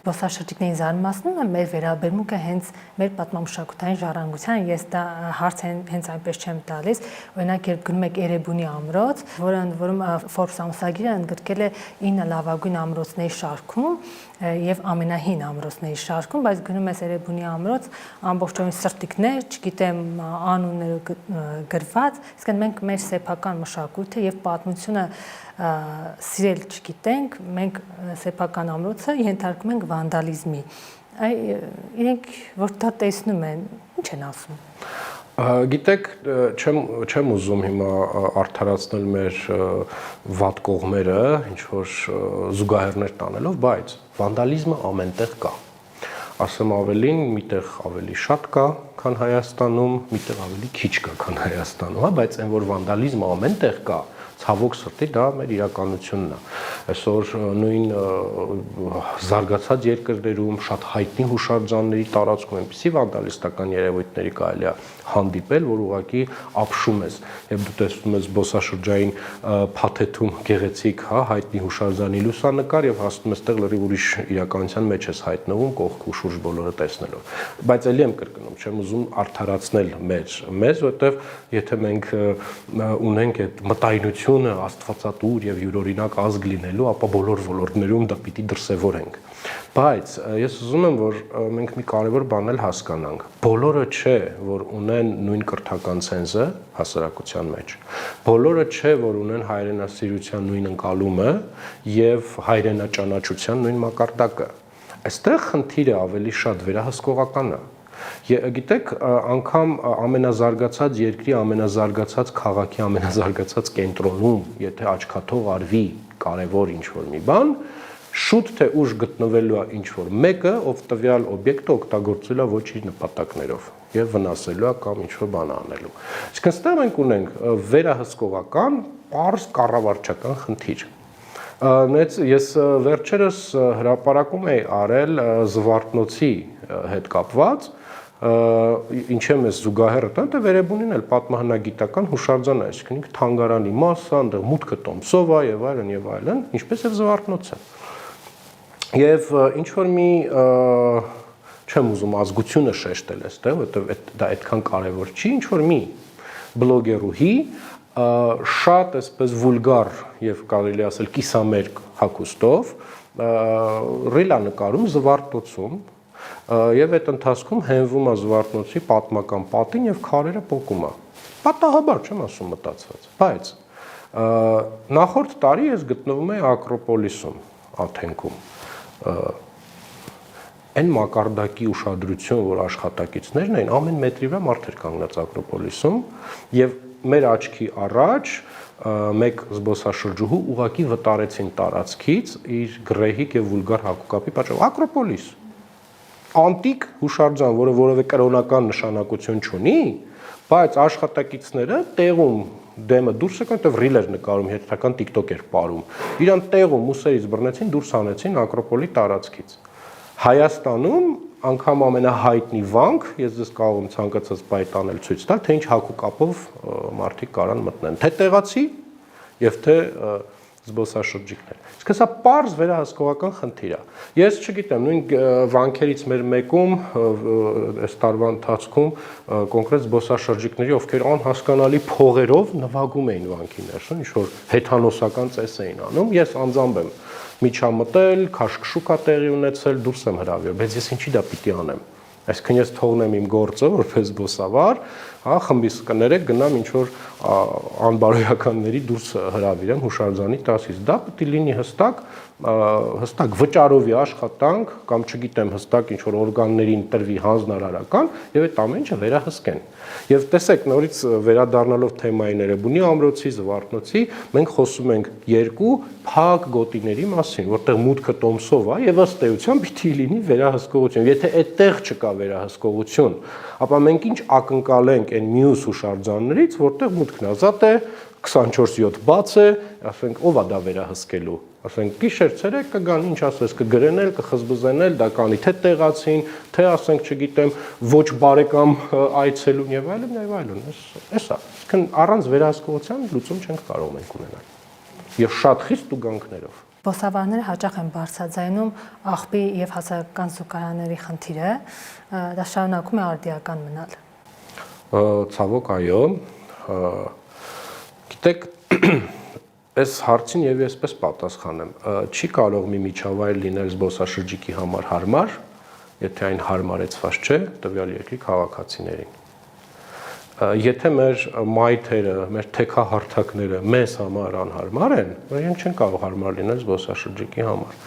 զբոսաշրջիկներին զարմացնում է մեր վերաբերմունքը հենց մեր պատմամշակութային ժառանգության, ես դա հարց հենց այնպես չեմ տալիս, օրինակ երբ գնում եք Էրեբունի ամրոց, որում Forbes ամսագիրը ընդգրկել է 9 լավագույն ամրոցների շարքում եւ ամենահին ամրոցների շարքում, բայց գնում ես Էրեբունի ամրոց, ամբողջովին սրտիկներ, չգիտեմ, անունները գրված, իսկ մենք մեր սեփական մշակույթը եւ պատմությունը սիրել չգիտենք, մենք սեփական ամրոցը ենթարկում ենք վանդալիզմի։ Իրենք որ դա տեսնում են, ինչ են ասում։ Գիտեք, չեմ ուզում հիմա արդարացնել մեր վատ կողմերը, ինչ որ զուգահեռներ տանելով, բայց վանդալիզմը ամենտեղ կա։ Ասեմ ավելին, միտեղ ավելի շատ կա, քան Հայաստանում, միտեղ ավելի քիչ կա, քան Հայաստանում, հա, բայց այն որ վանդալիզմը ամենտեղ կա, ցավոք սրտի դա մեր իրականությունն է։ Այսօր նույն զարգացած երկրներում շատ հայտնի հուշարձանների տարածքում այնպիսի վանդալիստական երևույթների կարելի է հանդիպել, որ ուղղակի ապշում ես։ Եվ դու տեսնում ես զբոսաշրջային փաթեթում գեղեցիկ, հա, հայտնի հուշարձանի լուսանկար եւ հասնում ես տեղ լրիվ ուրիշ իրականության մեջ ես հայտնվում կողք ու շուրջ բոլորը տեսնելով։ Բայց ելի եմ կրկնում, չեմ ուզում արդարացնել մեզ, որտեվ եթե մենք ունենք այդ մտայնությունը աստվածատուր եւ յուրօրինակ ազգ լինելու, ապա բոլոր ոլորտներում դա պիտի դրսևորենք։ Բայց ես ուզում եմ, որ մենք մի կարևոր բան էլ հասկանանք։ Բոլորը չէ, որ ունեն նույն կրթական ցենզը հասարակության մեջ։ Բոլորը չէ, որ ունեն հայրենասիրության նույն ընկալումը եւ հայրենաճանաչության նույն մակարդակը։ Այստեղ խնդիրը ավելի շատ վերահսկողական է։ Գիտեք, անգամ ամենազարգացած երկրի, ամենազարգացած քաղաքի, ամենազարգացած կենտրոնում, եթե աչքաթող արվի կարևոր ինչ-որ մի բան, շուտ թե ուշ գտնվելու է ինչ-որ մեկը, ով տվյալ օբյեկտը օգտագործելու է ոչ իր նպատակներով եւ վնասելու է կամ ինչ-որ բան անելու։ Իսկ այստեղ մենք ունենք վերահսկողական, պարզ կառավարչական խնդիր։ Ես վերջերս հրապարակում էի արել Զվարթնոցի հետ կապված, ինչ եմ ես զուգահեռը տան, թե Էրեբունին էլ պատմահնագիտական հուշարձան է, այսինքն ինքը թանգարանի մասը, այնտեղ մուտքը տոմսով է եւ այլն, ինչպես եւ Զվարթնոցը։ Եվ ինչ որ մի չեմ ուզում ազգությունը շեշտել այստեղ, որովհետեւ դա այդքան կարեւոր չի, ինչ որ մի բլոգերուհի շատ այսպես վուլգար եւ կարելի ասել կիսամերկ հագուստով ռիլա նկարում Զվարթնոցում եւ այդ ընթացքում հենվում է Զվարթնոցի պատմական պատին եւ քարերը պոկում է։ Պատահաբար չեմ ասում մտածված, բայց նախորդ տարի ես գտնվում էի Ակրոպոլիսում, Աթենքում։ Այն մակարդակի ուշադրություն, որ աշխատակիցներն էին, ամեն մետրի վրա մարդ էր կանգնած Ակրոպոլիսում եւ մեր աչքի առաջ մեկ զբոսաշրջուհու ուղակի վտարեցին տարածքից իր գրեհիկ եւ վուլգար հագուկապի պատճառով Ակրոպոլիս անտիկ հուշարձան, որը որևէ կրոնական նշանակություն չունի, բայց աշխատակիցները տեղում դեմը դուրս եկան, որտեղ ռիլեր նկարում, հետաքրքրական TikTok էր ապարում։ Իրան տեղում ուսերից բռնեցին, դուրս հանեցին Ակրոպոլի տարածքից։ Հայաստանում անգամ ամենահայտնի վանք, ես ձեզ կարող եմ ցանկացած բայտ անել ցույց տալ, թե ինչ հագուկապով մարդիկ կարան մտնեն, թե տեղացի եւ թե զբոսաշրջիկներ։ Իսկ սա պարզ վերահսկողական խնդիր է։ Ես չգիտեմ, նույն վանքերից մեր մեկում այս տարվա ընթացքում կոնկրետ զբոսաշրջիկների, ովքեր անհասկանալի փողերով նվագում էին վանքի ներսում, ինչ որ հեթանոսական ծես էին անում, ես անձամբ եմ միջամտել, քաշքշուկ է տեղի ունեցել, դուրս եմ հրավիրել, բայց ես ինչի դա պիտի անեմ։ Այսինքն ես թողնեմ իմ գործը որպես զբոսավար, հա, խմբիս կներեք գնամ ինչ որ անբարոյականների դուրս հրավիրեմ հուշարձանի տասից։ Դա պիտի լինի հստակ վճարովի աշխատանք կամ չգիտեմ հստակ ինչ որ օրգաններին տրվի հանձնարարական եւ այդ ամեն ինչը վերահսկեն։ Եվ տեսեք, նորից վերադառնալով թեմային Էրեբունի ամրոցի, Զվարթնոցի, մենք խոսում ենք երկու փակ գոտիների մասին, որտեղ մուտքը տոմսով է եւ ըստ էության պիտի լինի վերահսկողություն։ Եթե այդտեղ չկա վերահսկողություն, ապա մենք ինչ ակնկալենք այն մյուս հուշարձաններից, որտեղ մուտքն ազատ է, 24/7 բաց է, ասենք ով է դա վերահսկելու։ Ասենք գիշեր ցերեկ կգան, ինչ ասես, կգրենել, կխզբզենել, դա կանի թե տեղացին, թե ասենք, չգիտեմ, ոչ բարեկամ այցելուն եւ այլն, էսա։ Իսկն առանց վերահսկողության լուծում չենք կարող մենք ունենալ։ Եվ շատ խիստ ուղղանքներով։ զբոսավարները հաճախ են բարձրաձայնում աղբի եւ հասարակական զուգարանների խնդիրը, դա շարունակում է արդիական մնալ։ Ցավոք այո, գիտեք, այս հարցին եւ այսպես պատասխանեմ, չի կարող մի միջավայր լինել զբոսաշրջիկի համար հարմար, եթե այն հարմարեցված չէ տվյալ երկրի քաղաքացիներին։ Եթե մեր մայթերը, մեր թեքահարթակները մեզ համար անհարմար են, իրենք չեն կարող հարմար լինել զբոսաշրջիկի համար։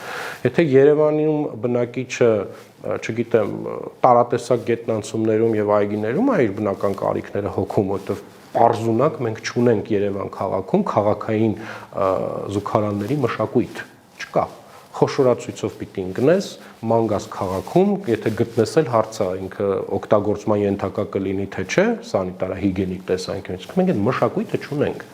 Եթե Երևանում բնակիչը, չգիտեմ, տարատեսակ գետնանցումներում եւ այգիներում է իր բնական կարիքները հոգում, որտեղ պարզունակ մենք չունենք Երևան քաղաքում քաղաքային զուգարանների մշակույթ, չկա։ Խոշորացույցով պիտի ընկնես մանգաս քաղաքում, եթե գտնես էլ հարցը ինքը օգտագործման ենթակա կլինի թե չէ, սանիտարահիգիենիկ տեսանկյունից, մենք այդ մշակույթը չունենք։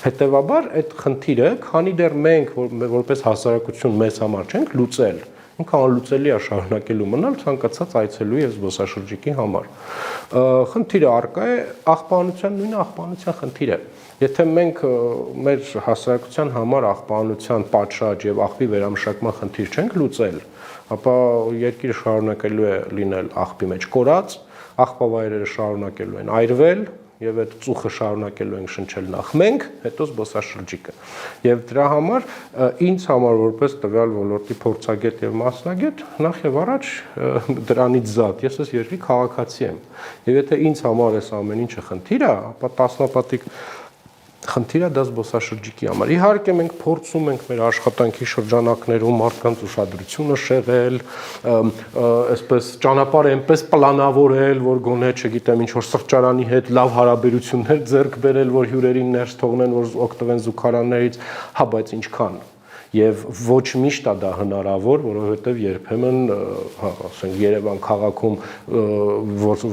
Հետևաբար այդ խնդիրը, քանի դեռ մենք որպես հասարակություն մեզ համար չենք լուծել, ինքը անլուծելի է շարունակելու մնալ ցանկացած այցելուի եւ զբոսաշրջիկի համար։ Խնդիրը առկա է աղբանության, նույն աղբանության խնդիրը։ Եթե մենք մեր հասարակության համար աղբանության պատշաճ եւ աղբի վերամշակման խնդիր չենք լուծել, ապա երկիրը շարունակելու է լինել աղբի մեջ կորած, աղբավայրերը շարունակելու են այրվել եւ այդ ծուխը շարունակելու ենք շնչել նախ մենք, հետո զբոսաշրջիկը։ Եվ դրա համար ինձ համար որպես տվյալ ոլորտի փորձագետ եւ մասնագետ, նախ եւ առաջ դրանից զատ ես այս երկրի քաղաքացի եմ։ Եվ եթե ինձ համար այս ամեն ինչը խնդիր է, ապա տասնապատիկ խնդիրը դա զբոսաշրջիկի համար։ Իհարկե մենք փորձում ենք մեր աշխատանքի շրջանակներում մարդկանց ուշադրությունը շեղել, այսպես ճանապարհը այնպես պլանավորել, որ գոնե, չգիտեմ, ինչ որ սրճարանի հետ լավ հարաբերություններ ձեռք բերել, որ հյուրերին ներս թողնեն, որ օգտվեն զուգարաններից, հա, բայց ինչքան։ Եվ ոչ միշտ է դա հնարավոր, որովհետև երբեմն, հա, ասենք Երևան քաղաքում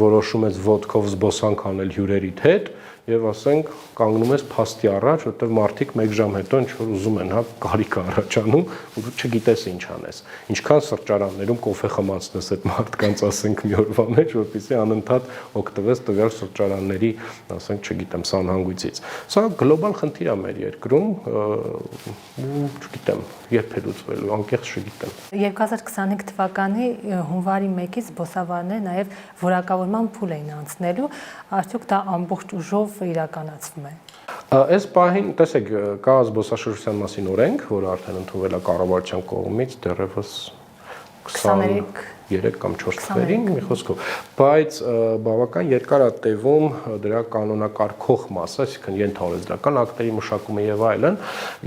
որոշում ես ոդկով զբոսանք անել հյուրերիդ հետ, եւ ասենք կանգնում ես փաստի առաջ, որտեղ մարդիկ 1 ժամ հետո ինչ որ ուզում են, հա, կարիք առաջանում, ու չգիտես ինչ անես։ Ինչքան սրճարաններում կոֆե խմացնես այդ մարդկանց, ասենք մի օրվա մեջ, որպեսզի անընդհատ օգտվես տվյալ սրճարանների, ասենք, չգիտեմ, սանհանգույցից։ Սա գլոբալ խնդիր է մեր երկրում, չգիտեմ, երբ է լուծվելու, անկեղծ չգիտեմ։ 2025 թվականի հունվարի 1-ից զբոսավարները նաև որակավորման փուլ էին անցնելու, արդյոք դա ամբողջ ուժով իրականացվում է։ Այս պահին, տեսեք, կա զբոսաշրջության մասին օրենք, որը արդեն ընդունվել է կառավարության կողմից դեռևս 23 կամ 4 թվերին, մի խոսքով, բայց բավական երկար է տևում դրա կանոնակարգող մասը, այսինքն ենթաօրենսդրական ակտերի մշակումը եւ այլն,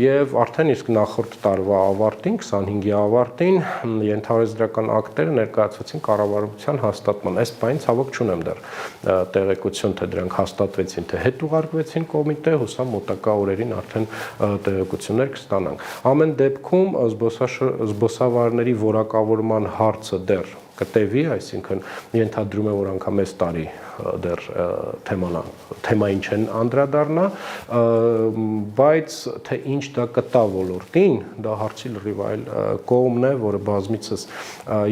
եւ արդեն իսկ նախորդ տարվա ավարտին, 25-ի ավարտին ենթաօրենսդրական ակտերը ներկայացվեցին կառավարության հաստատման։ Այս բանին ցավոք չունեմ դեռ տեղեկություն, թե դրանք հաստատվեցին, թե հետ ուղարկվեցին կոմիտե, հուսամ մոտակա օրերին արդեն տեղեկություններ կստանանք։ Ամեն դեպքում զբոսավարների որակավորման հարցը դեռ կտևի, այսինքն ենթադրում է, որ անգամ այս տարի դեռ թեմային չեն անդրադառնա, բայց թե ինչ դա կտա ոլորտին, դա հարցի լրիվ այլ կողմն է, որը բազմիցս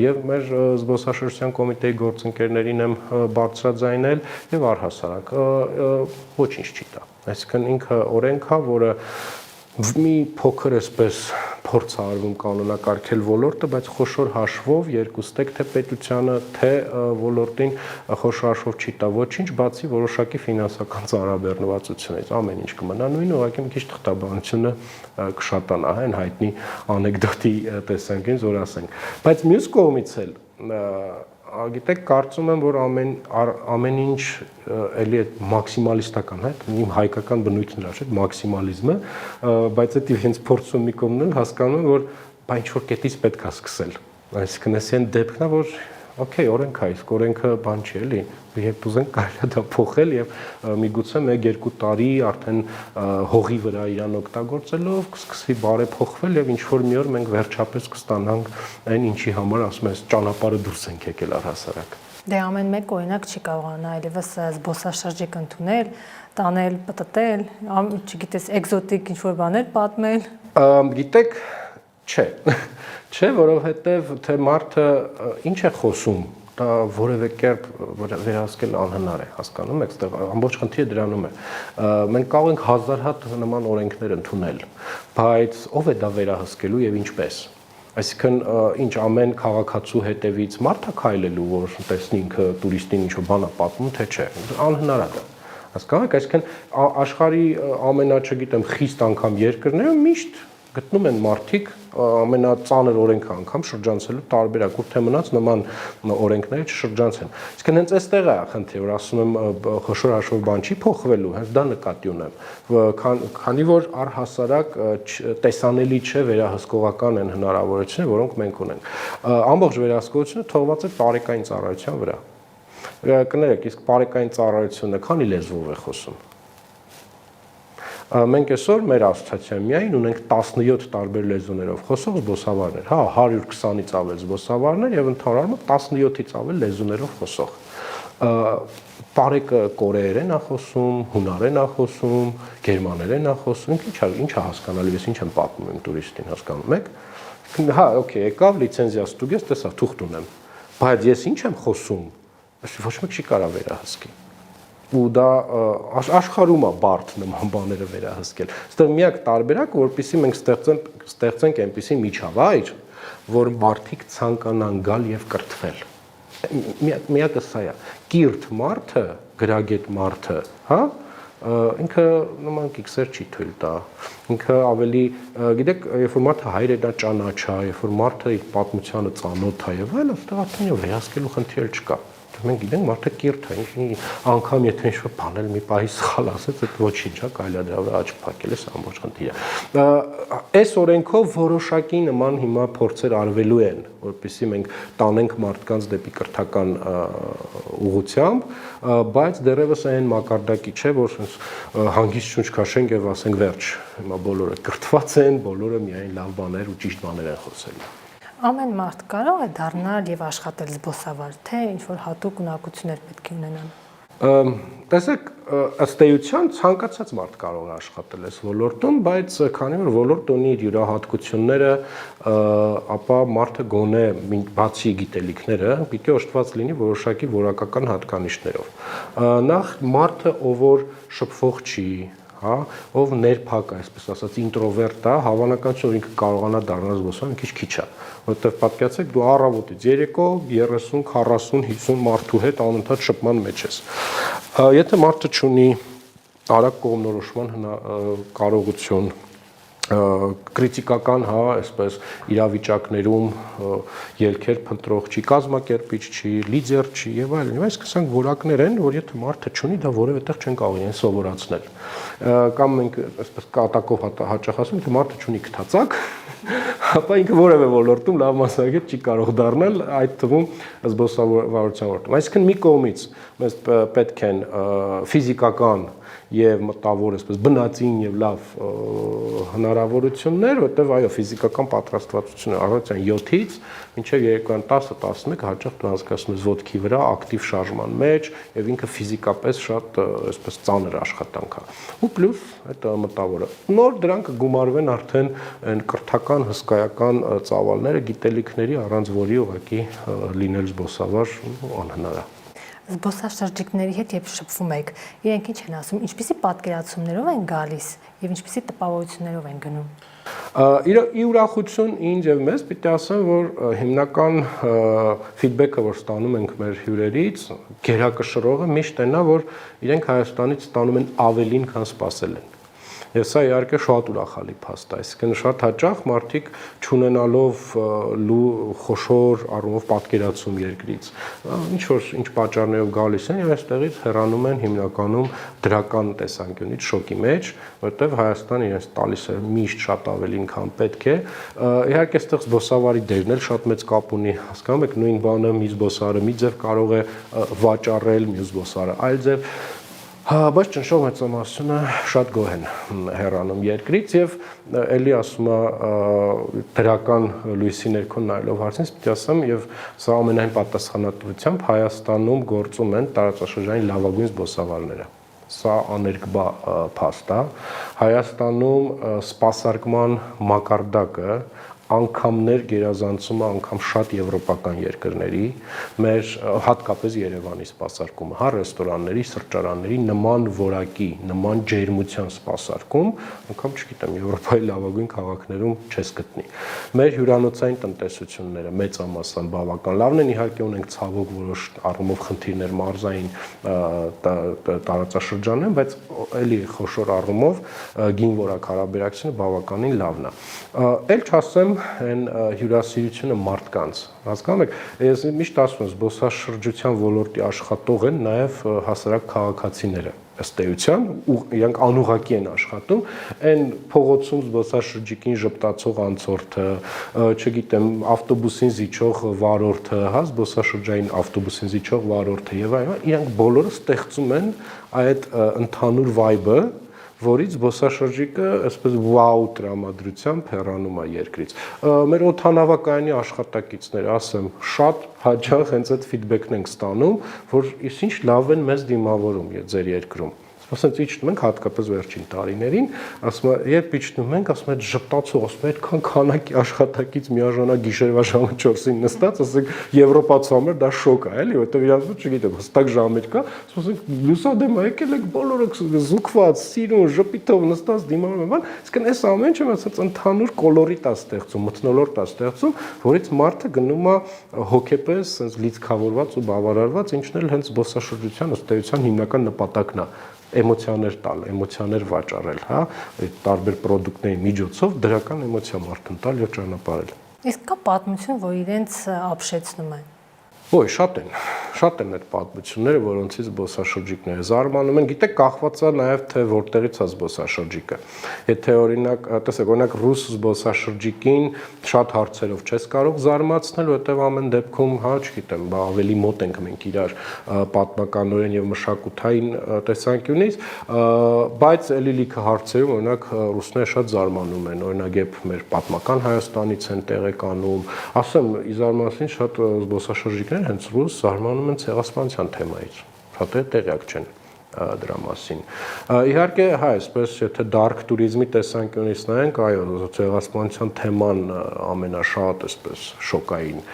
եւ մեր զբոսաշրջության կոմիտեի գործընկերներին եմ բարձրաձայնել եւ առհասարակ ոչինչ չի տա։ Այսինքն ինքը օրենք է, որը մի փոքր էսպես փորձ արվում կանոնակարգել ոլորտը, բայց խոշոր հաշվով երկուստեք թե պետությանը, թե ոլորտին խոշոր հաշվով չի տա ոչինչ, բացի որոշակի ֆինանսական ծառաբեռնվածությունից, ամեն ինչ կմնա նույնը, ուղղակի մի քիչ թղթաբանությունը կշատանա, այն հայտնի անեկդոտի տեսանկյունից, որ ասենք։ Բայց մյուս կողմից էլ գիտեք, կարծում եմ, որ ամեն ինչ էլի այդ մաքսիմալիստական, հա, իմ հայկական բնույթն էր, այդ մաքսիմալիզմը, բայց այդ հենց փորձում մի կողմն էլ հասկանում եմ, որ բա ինչ որ կետից պետք է սկսել։ Այսինքն այսեն դեպքն է, որ օքեյ, օրենք է, իսկ օրենքը բան չի էլի, երբ ուզենք կարելի է դա փոխել եւ միգուցե 1-2 տարի արդեն հողի վրա իրան օգտագործելով կսկսի բարեփոխվել եւ ինչ որ մի օր մենք վերջապես կստանանք այն ինչի համար ասում ես ճանապարհը դուրս ենք եկել առհասարակ։ Դե ամեն մեկ օրինակ չի կարողանա այլևս զբոսաշրջիկ ընդունել, տանել, պտտել, չգիտես, էկզոտիկ ինչ որ բաներ պատմել։ Գիտեք, չէ, որովհետև թե մարդը ինչ է խոսում, դա որևէ կերպ վերահսկել անհնար է, հասկանում եք, այստեղ ամբողջ խնդիրը դրանում է։ Մենք կարող ենք 1000 հատ նման օրենքներ ընդունել, բայց ով է դա վերահսկելու եւ ինչպես։ Այսինքն ինչ ամեն քաղաքացու հետևից մարդ է քայլելու, որ տեսնի ինքը տուրիստին ինչ-որ բան է պատմում, թե չէ, անհնար է դա։ Հասկանում եք, այսինքն աշխարհի ամենաչգիտեմ խիստ անգամ երկրները միշտ գտնում են մարդիկ ամենածանր օրենքը անգամ շրջանցելու տարբերակ, որ թե մնաց նման օրենքները չշրջանցեն։ Իսկն հենց այստեղ է խնդիրը, որ ասում եմ խոշոր հաշվով բան չի փոխվելու, հենց դա նկատի ունեմ։ Քանի որ առհասարակ տեսանելի չէ վերահսկողական են հնարավորությունները, որոնք մենք ունենք։ Ամբողջ վերահսկողությունը թողված է տարեկային ծառայության վրա։ Կներեք, իսկ տարեկային ծառայությունը քանի լեզվով է խոսում։ Մենք այսօր մեր ասոցիացիայում միայն ունենք 17 տարբեր լեզուներով խոսող զբոսավարներ, հա 120-ից ավել զբոսավարներ եւ ընդհանրապես 17-ից ավել լեզուներով խոսող։ Տարեկը կորեերեն է խոսում, հունարեն է խոսում, գերմաներեն է խոսում, ինչ է հասկանալի, ես ինչ եմ պատմում իմ տուրիստին, հասկանում եք։ Հա, օքեյ, եկավ լիցենզիա ստուգեց, տեսա թուղթ ունեմ, բայց ես ինչ եմ խոսում, ոչ մեկ չի կարող վերահսկի։ Ու դա աշխարհում է բարդ նման բաները վերահսկել։ Այստեղ միակ տարբերակը, որպեսզի մենք ստեղծենք այնպիսի միջավայր, որ մարդիկ ցանկանան գալ եւ կրթվել։ Միակը սա է։ Կիրթ մարդը, գրագետ մարդը, հա, ինքը նման կիքսեր չի թույլ տա։ Ինքը ավելի, գիտեք, երբ որ մարդը հայրենա ճանաչա, երբ որ մարդը իր պատմությանը ծանոթ է եւ այլն, այստեղ արդեն վերահսկելու խնդիր չկա։ Մենք գիտենք մարդը կիրթ է, անգամ եթե ինչ-որ բան էլ մի պահի սխալ ասեց, այդ ոչինչ է, կարելի է դրա վրա աչք փակել, էս ամբողջ խնդիրը։ Այս օրենքով որոշակի նման հիմա փորձեր արվելու են, որպեսզի մենք տանենք մարդկանց դեպի կրթական ուղղությամբ, բայց դեռևս այն մակարդակի չէ, որ հանգիստ շունչ քաշենք եւ ասենք վերջ, հիմա բոլորը կրթված են, բոլորը միայն լավ բաներ ու ճիշտ բաներ են խոսելու։ Ամեն մարդ կարող է դառնալ եւ աշխատել զբոսավար, թե ինչ-որ հատուկ ունակություններ պետք է ունենան։ Տեսեք, ըստ էության ցանկացած մարդ կարող է աշխատել այս ոլորտում, բայց քանի որ ոլորտը ունի իր յուրահատկությունները, ապա մարդը գոնե բացի գիտելիքները, պիտի օժտված լինի որոշակի որակական հատկանիշներով։ Նախ մարդը, ով որ շփվող չի, հա, ով ներփակ է, այսպես ասած, ինտրովերտ է, հավանականություն որ ինքը կարողանա դառնալ զբոսավար մի քիչ է, որովհետև պատկերացեք դու առավոտից երեկո 30, 40, 50 մարդու հետ անընդհատ շփման մեջ ես։ Եթե մարդը չունի արագ կողմնորոշման կարողություն, կրիտիկական, հա, այսպես իրավիճակներում ելքեր փնտրող չի, կազմակերպիչ չի, լիդեր չի եւ այլն։ Այսինքն սրանք որակներ են, որ եթե մարդը չունի, դա որևէ տեղ չեն կարող իրեն սովորացնել։ Կամ մենք այսպես կատակով հաճախ ասում ենք, թե մարդը չունի գտածակ, ապա ինքը որևէ ոլորտում լավ մասնագետ չի կարող դառնալ, այդ թվում զբոսավարության ոլորտում։ Այսինքն մի կողմից մեզ պետք են ֆիզիկական եւ մտավոր այսպես բնածին եւ լավ հնարավորություններ, որտեղ այո ֆիզիկական պատրաստվածությունը առավոտյան 7-ից մինչեւ երեկոյան 10-11 հաճախ դու անցկացնում ես ոտքի վրա ակտիվ շարժման մեջ եւ ինքը ֆիզիկապես շատ այսպես ծանր աշխատանք է։ Ու պլյուս այդ մտավորը։ Նոր դրանք կգումարվեն արդեն այն կրթական հսկայական ծավալները, գիտելիքների, առանց որի ուղղակի լինել զբոսավար անհնար է։ Զբոսաշրջիկների հետ երբ շփվում եք, իրենք ինչ են ասում, ինչպիսի պատկերացումներով են գալիս եւ ինչպիսի տպավորություններով են գնում։ Ի ուրախություն ինձ եւ մեզ պիտի ասեմ, որ հիմնական ֆիդբեքը, որ ստանում ենք մեր հյուրերից, գերակշռողը միշտ այնա, որ իրենք Հայաստանից ստանում են ավելին, քան սպասել են։ Եվ սա իհարկե շատ ուրախալի փաստ է, այսինքն շատ հաճախ մարդիկ չունենալով խոշոր առումով պատկերացում երկրից, ինչ պատճառներով գալիս են եւ այստեղից հեռանում են հիմնականում դրական տեսանկյունից շոկի մեջ, որտեղ Հայաստանը իրենց տալիս է միշտ շատ ավելին, քան պետք է։ Իհարկե այստեղ զբոսավարի դերն էլ շատ մեծ կապ ունի, հասկանում եք, նույն բանը մի զբոսավարը մի ձև կարող է վաճառել, մյուս զբոսավարը այլ ձև։ Բայց ճնշող մեծամասնությունը շատ գոհ են հեռանում երկրից եւ ելի ասում է դրական լույսի ներքո նայելով հարցին, պիտի ասեմ եւ սա ամենայն պատասխանատվությամբ Հայաստանում գործում են տարածաշրջանի լավագույն զբոսավարները։ Սա աներկբա փաստ է։ Հայաստանում սպասարկման մակարդակը անգամներ գերազանցումը անգամ շատ եվրոպական երկրների, մեր հատկապես Երևանի սպասարկումը, հա ռեստորանների, սրճարանների նման որակի, նման ջերմության սպասարկում, անգամ չգիտեմ, Եվրոպայի լավագույն քաղաքներում չես գտնի։ Մեր հյուրանոցային տնտեսությունները մեծամասամբ բավական լավն են, իհարկե ունենք ցավոք որոշ առումով խնդիրներ մարզային տարածաշրջաններում, բայց էլի խոշոր առումով գին որակ հարաբերակցությունը բավականին լավն է։ Էլ չասեմ այն հյուրասիրությունը մարդկանց, հասկանում եք, ես միշտ ասում եմ, զբոսաշրջության ոլորտի աշխատող են նաև հասարակ քաղաքացիները, ըստ էության, իրանք անուղղակի են աշխատում, այն փողոցում զբոսաշրջիկին ժպտացող անցորդը, չգիտեմ, ավտոբուսին զիջող վարորդը, հա, զբոսաշրջային ավտոբուսին զիջող վարորդը եւ այլն, իրանք բոլորը ստեղծում են այդ ընդհանուր վայբը, որից զբոսաշրջիկը այսպես վաու տրամադրությամբ հեռանում է երկրից։ Մեր օդանավակայանի աշխատակիցները, ասեմ, շատ հաճախ հենց այդ ֆիդբեքն ենք ստանում, որ ինչ լավ են մեզ դիմավորում ձեր երկրում։ Ասենք իջնում ենք հատկապես վերջին տարիներին, ասում եմ, երբ իջնում ենք, ասում եմ, ժպտացող, ասում եմ, այդքան քանակի աշխատակից միաժամանակ գիշերվա ժամը 4-ին նստած, ասենք, եվրոպացու համար դա շոկ է, էլի, որտեղ իրանց մոտ, չգիտեմ, հստակ ժամեր կա, ասում եմ, լուսադեմ ա եկել եք բոլորը զուգված, սիրուն, ժպիտով նստած դիմանում են, իսկ այս ամեն ինչը ասած ընդհանուր կոլորիտ է ստեղծում, մթնոլորտ է ստեղծում, որից մարդը գնում է հոգեպես, sense լիցքավորված ու բավարարված, ինչն էլ հենց զբոսաշրջության ըստ էության հիմնական նպատակն է էմոցիաներ տալ, էմոցիաներ վաճառել, հա, այդ տարբեր պրոդուկտների միջոցով դրական էմոցիա մարդուն տալ եւ ճանապարհել։ Իսկ կա պատմություն, որ իրենց ապշեցնում են։ Ոյ, շատ են այդ պատմությունները, որոնցից զբոսաշրջիկները զարմանում են, գիտեք, կախված է նաև թե որտեղից է զբոսաշրջիկը։ Եթե օրինակ, տեսեք, օրինակ ռուս զբոսաշրջիկին շատ հարցերով չես կարող զարմացնել, որտեղ ամեն դեպքում, հա, չգիտեմ, ավելի մոտ ենք մենք իրար պատմականորեն եւ մշակութային տեսանկյունից, բայց էլի լիքը հարցերում օրինակ ռուսները շատ զարմանում են, օրինակ երբ մեր պատմական Հայաստանից են տեղեկանում, ասեմ, իզարմանալին շատ զբոսաշրջիկներ հենց ռուս զարմանում են ցեղասպանության թեմայից, շատերը տեղյակ չեն դրա մասին։ Իհարկե, հա, այսպես եթե դարք туриզմի տեսանկյունից նայենք, այո, ցեղասպանության թեման ամենաշատ այսպես շոկային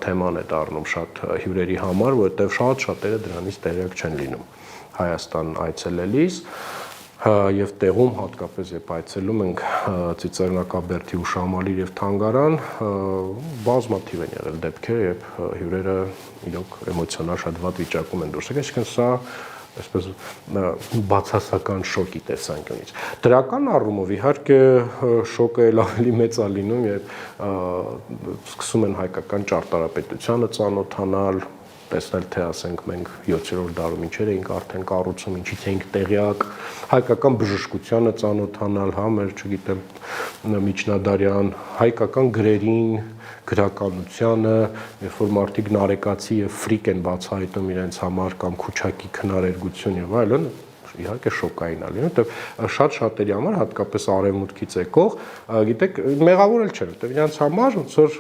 թեման է դառնում շատ հյուրերի համար, որովհետև շատ շատերը դրանից տեղյակ չեն լինում Հայաստան այցելելիս եւ տեղում հատկապես երբ այցելում ենք Ծիծեռնակաբերդի հուշամալիր եւ թանգարան, բազմաթիվ են եղել դեպքեր, երբ հյուրերը իրոք էմոցիոնալ շատ վատ վիճակում են դուրս եկել, այսինքն սա այսպես բացասական շոկի տեսանկյունից։ Դրական առումով իհարկե շոկը էլ ավելի մեծ է լինում, երբ սկսում են հայկական ճարտարապետությանը ծանոթանալ, տեսնել թե ասենք մենք 7-րդ դարում ինչեր էինք արդեն կառուցում, ինչից էինք տեղյակ, հայկական բժշկությանը ծանոթանալ, հա, մեր, չգիտեմ, միջնադարյան հայկական գրերին, գրականությանը, երբ որ մարդիկ նարեկացի եւ ֆրիկ են բացահայտում իրենց համար կամ քուչակի քնարերգություն եւ այլն, իհարկե շոկային է լինում, որտեղ շատ-շատերի համար, հատկապես արևմուտքից եկող, գիտեք, մեղավոր էլ չէ, որտեղ իրենց համար ոնց որ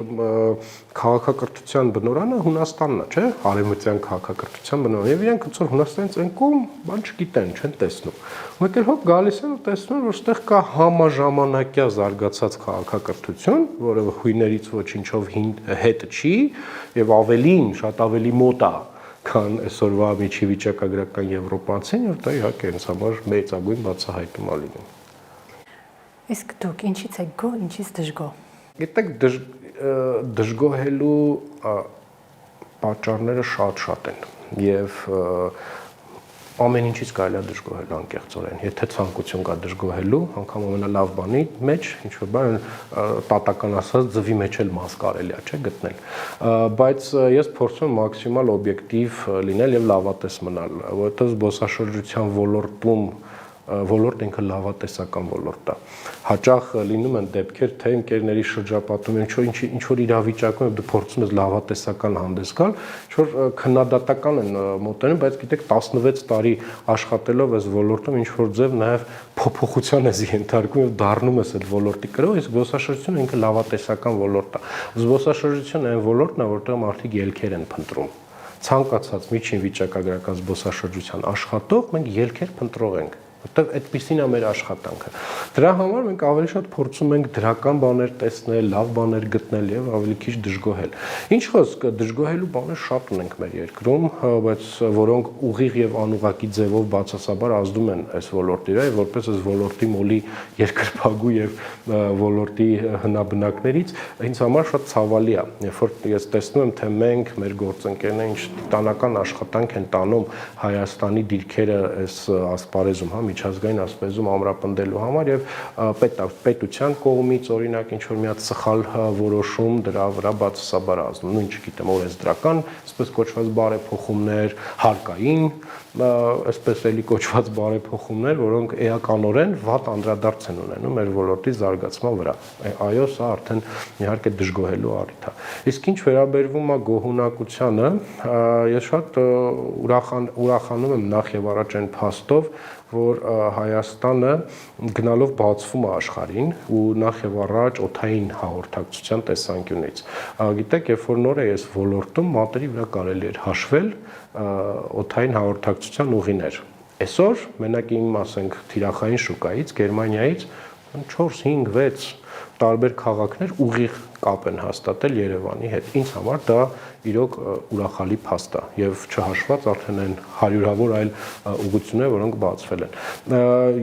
քաղաքակրթության բնորանը Հունաստանն է, չէ՞, արևմտյան քաղաքակրթության բնորանը, եւ իրենք ոնց որ Հունաստանից են կողմ, բան չգիտեն, չեն տեսնում։ Ու եկել հոп գալիս են ու տեսնում են, որ այստեղ կա համաժամանակյա զարգացած քաղաքակրթություն, որը հույներից ոչինչով հետ չի եւ ավելին, շատ ավելի մոտ է քան այսօրվա միջի վիճակագրական եվրոպացին, եւ դա իհարկե ինձ համար մեծագույն բացահայտում է լինում։ Իսկ դուք ինչից եք գոհ, ինչից դժգոհ։ Գիտեք, դժգոհելու պատճառները շատ են եւ ամեն ինչից կարելի է դժգոհել անկեղծորեն։ Եթե ցանկություն կա դժգոհելու, անգամ ամենալավ բանի մեջ ինչ որ բան տատական ասած ձվի մեջ էլ մաս կարելի է, չէ՞, գտնել։ Բայց ես փորձում եմ մաքսիմալ օբյեկտիվ լինել եւ լավատես մնալ, որովհետեւ զբոսաշրջության ոլորտ ինքը լավատեսական ոլորտ է։ Հաճախ լինում են դեպքեր, թե ընկերների շրջապատում ինչ որ իրավիճակում դու փորձում ես լավատեսական հանդես գալ, ինչ որ քննադատական են մոտենում, բայց գիտեք 16 տարի աշխատելով այս ոլորտում ինչ որ ձև նաև փոփոխության ես ենթարկում եւ դառնում ես այդ ոլորտի կրող, իսկ զբոսաշրջությունը ինքը լավատեսական ոլորտ է։ Զբոսաշրջությունը այն ոլորտն է, որտեղ մարդիկ ելքեր են փնտրում։ Ցանկացած միջին վիճակագրական զբոսաշրջության աշխատող մենք ելքեր փնտրող ենք։ որտեղ այդպեսին է մեր աշխատանքը։ Դրա համար մենք ավելի շատ փորձում ենք դրական բաներ տեսնել, լավ բաներ գտնել եւ ավելի քիչ դժգոհել։ Ինչ խոսք, դժգոհելու բաներ շատ ունենք մեր երկրում, բայց որոնք ուղիղ եւ անուղղակի ձևով բացասաբար ազդում են այս ոլորտի վրա, եւ որպես այս ոլորտի մոլի երկրպագու եւ ոլորտի հնաբնակներից ինձ համար շատ ցավալի է, երբ որ ես տեսնում եմ, թե մենք մեր գործընկերները ինչ տիտանական աշխատանք են տանում Հայաստանի դիրքերը այս ասպարեզում, հա, միջազգային ասպարեզում ամրապնդելու համար եւ պետության կողմից օրինակ ինչ որ մի հատ սխալ որոշում դրա վրա բացասաբար ազդում, նույն չգիտեմ, օրենսդրական, այսպես կոչված բարեփոխումներ, հարկային, այսպես էլի կոչված բարեփոխումներ, որոնք էականորեն վատ անդրադարձ են ունենում մեր ոլորտի զարգացման վրա։ Այո, սա արդեն իհարկե դժգոհելու առիթ է։ Իսկ ինչ վերաբերվում է գոհունակությանը, ես շատ ուրախանում եմ նախ եւ առաջ այն փաստով, որ Հայաստանը գնալով բացվում է աշխարհին ու նախ եւ առաջ օդային հաղորդակցության տեսանկյունից։ Գիտեք, երբ որ նոր է այս ոլորտում մատերի վրա կարելի էր հաշվել օդային հաղորդակցության ուղիներ։ Այսօր մենակ իմ ասենք թիրախային շուկայից, Գերմանիայից 4, 5, 6 տարբեր քաղաքներ ուղիղ կապ են հաստատել Երևանի հետ։ Ինձ համար դա իրոք ուրախալի փաստ է եւ չհաշված արդեն այն հարյուրավոր այլ ուղղություններ, որոնք բացվել են։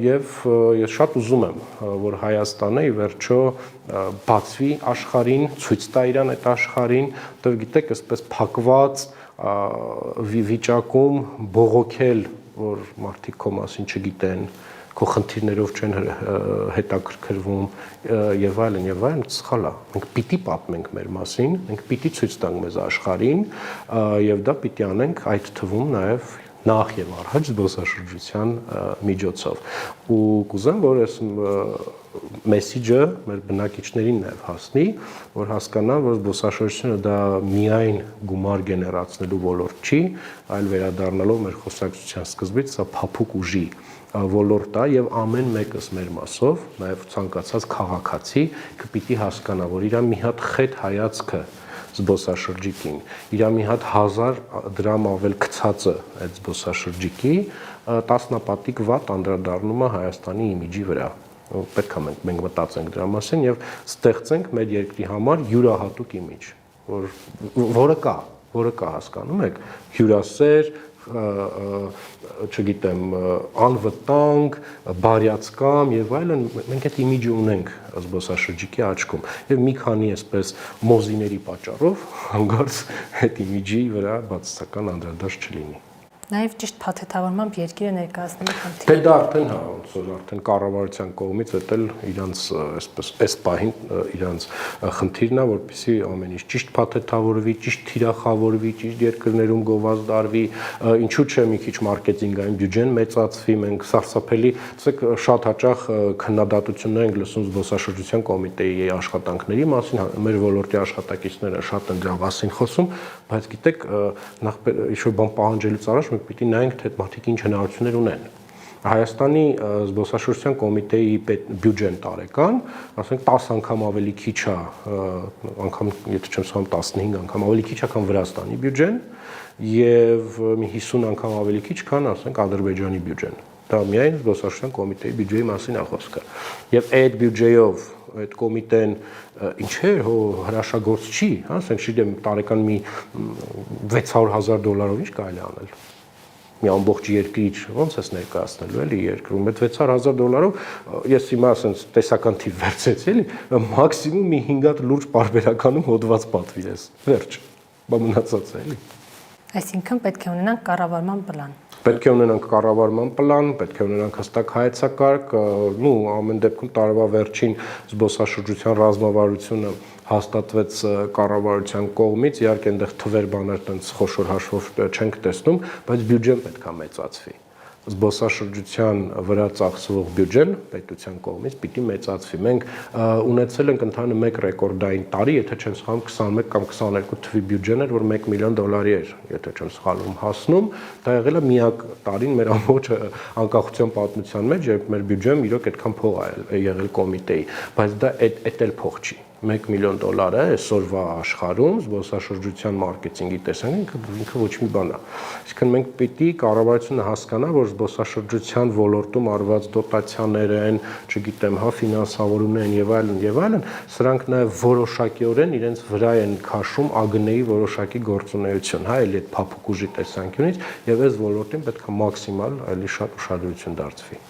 Եվ ես շատ ուզում եմ, որ Հայաստանը ի վերջո բացվի աշխարհին, ցույց տա իրան այդ աշխարհին, որտեղ գիտեք, այսպես փակված վիճակում բողոքել, որ մարդիկ քո մասին չգիտեն, քո խնդիրներով չեն հետաքրքրվում եւ այլն, սխալ է։ Մենք պիտի պատմենք մեր մասին, մենք պիտի ցույց տանք մեզ աշխարհին եւ դա պիտի անենք այդ թվում նաեւ նախ եւ առաջ զբոսաշրջության միջոցով։ Ու կուզեմ, որ այս մեսիջը մեր բնակիչներին նաեւ հասնի, որ հասկանան, որ զբոսաշրջությունը դա միայն գումար գեներացնելու ոլորտ չի, այլ վերադառնալով մեր խոսակցության սկզբից, սա փափուկ ուժի ոլորտ է եւ ամեն մեկս մեր մասով, նաեւ ցանկացած քաղաքացի կպիտի հասկանա, որ իր մի հատ խետ հայացքը զբոսաշրջիկին, իր մի հատ 1000 դրամ ավել գցածը այդ զբոսաշրջիկի տասնապատիկ վատ անդրադառնում է Հայաստանի իմիջի վրա։ Պետք է մենք մտածենք դրա մասին եւ ստեղծենք մեր երկրի համար յուրահատուկ իմիջ, որը կա, հասկանում եք, հյուրասեր, չգիտեմ, անվտանգ, բարյացկամ եւ այլն, մենք այդ իմիջը ունենք զբոսաշրջիկի աչքում եւ մի քանի այսպես մոզիների պատճառով հանգարց այդ իմիջի վրա բացասական անդրադարձ չլինի։ Նաև ճիշտ փաթեթավորմամբ երկիրը ներկայացնելու խնդիր։ Դե դա արդեն հա, ոնց որ արդեն կառավարության կողմից դա էլ իրանց այսպես այս պահին իրանց խնդիրն է, որպեսզի ամեն ինչ ճիշտ փաթեթավորվի, ճիշտ թիրախավորվի, ճիշտ երկրներում գովազդարվի, ինչու՞ չէ մի քիչ մարքեթինգային բյուջեն մեծացվի, մենք սարսափելի, ասեք շատ հաճախ քննադատություններ ենք լսում զբոսաշրջության կոմիտեի աշխատանքների մասին, մեր ոլորտի աշխատակիցները շատ են դրա մասին խոսում, բայց գիտեք, նախ ինչ-որ բան պահանջելուց առաջ մենք պիտի նայենք, թե մարդիկ ինչ հնարավորություններ ունեն։ Հայաստանի զբոսաշրջության կոմիտեի բյուջեն տարեկան, ասենք 10 անգամ ավելի քիչ է, անգամ եթե չեմ սխալվում 15 անգամ ավելի քիչ է, քան Վրաստանի բյուջեն եւ մի 50 անգամ ավելի քիչ, քան ասենք Ադրբեջանի բյուջեն։ Դա միայն զբոսաշրջության կոմիտեի բյուջեի մասին է խոսքը։ Եվ այդ բյուջեով այդ կոմիտեն ինչեր հրաշագործ չի, հա, ասենք շիդեմ տարեկան մի $600,000 ինչ կարելի անել։ Մի ամբողջ երկիր ոնց էս ներկայացնելու էլի երկրում այդ $600,000-ով ես հիմա ասենց տեսական թիվ վերցեցի էլի մաքսիմում մի 5 հատ լուրջ պարբերականում հոդված պատվիրես վերջ բա մնացած է էլի Այսինքն պետք է ունենանք կառավարման պլան Պետք է ունենանք կառավարման պլան, պետք է ունենանք հստակ հայեցակարգ, նու ամեն դեպքում տարվա վերջին զբոսաշրջության ռազմավարությունը հաստատվեց կառավարության կողմից, իհարկե այնտեղ թվեր բաներ տենց խոշոր հաշվով չենք տեսնում, բայց բյուջեն պետք է մեծացվի։ Զբոսաշրջության վրա ծախսվող բյուջեն պետության կողմից պիտի մեծացվի։ Մենք ունեցել ենք ընդհանուր մեկ ռեկորդային տարի, եթե չեմ սխալվում 21 կամ 22 թվի բյուջեն էր, որ $1 միլիոն էր, եթե չեմ սխալվում, հասնում, դա եղել է միակ տարին մեր ամբողջ անկախության պատմության մեջ, երբ մեր բյուջեն իրոք այդքան փող է եղել կոմիտեի, բայց դա էդ էլ փող չի։ $1 միլիոն է այսօրվա աշխարհում զբոսաշրջության մարքեթինգի տեսանկյունից ինքը ոչ մի բան է։ Այսինքն մենք պիտի կառավարությունը հասկանա, որ զբոսաշրջության ոլորտում արված դոտացիաներ են, չգիտեմ, հա ֆինանսավորումներ են եւ այլն, սրանք նաեւ որոշակիորեն իրենց վրա են քաշում ԱԳՆ-ի որոշակի գործունեություն, հա, էլի այդ փափուկ ուժի տեսանկյունից եւ այս ոլորտին պետք է մաքսիմալ այլի շատ ուշադրություն դարձվի։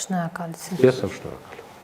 Շնորհակալություն։ Ես եմ շնորհակալ։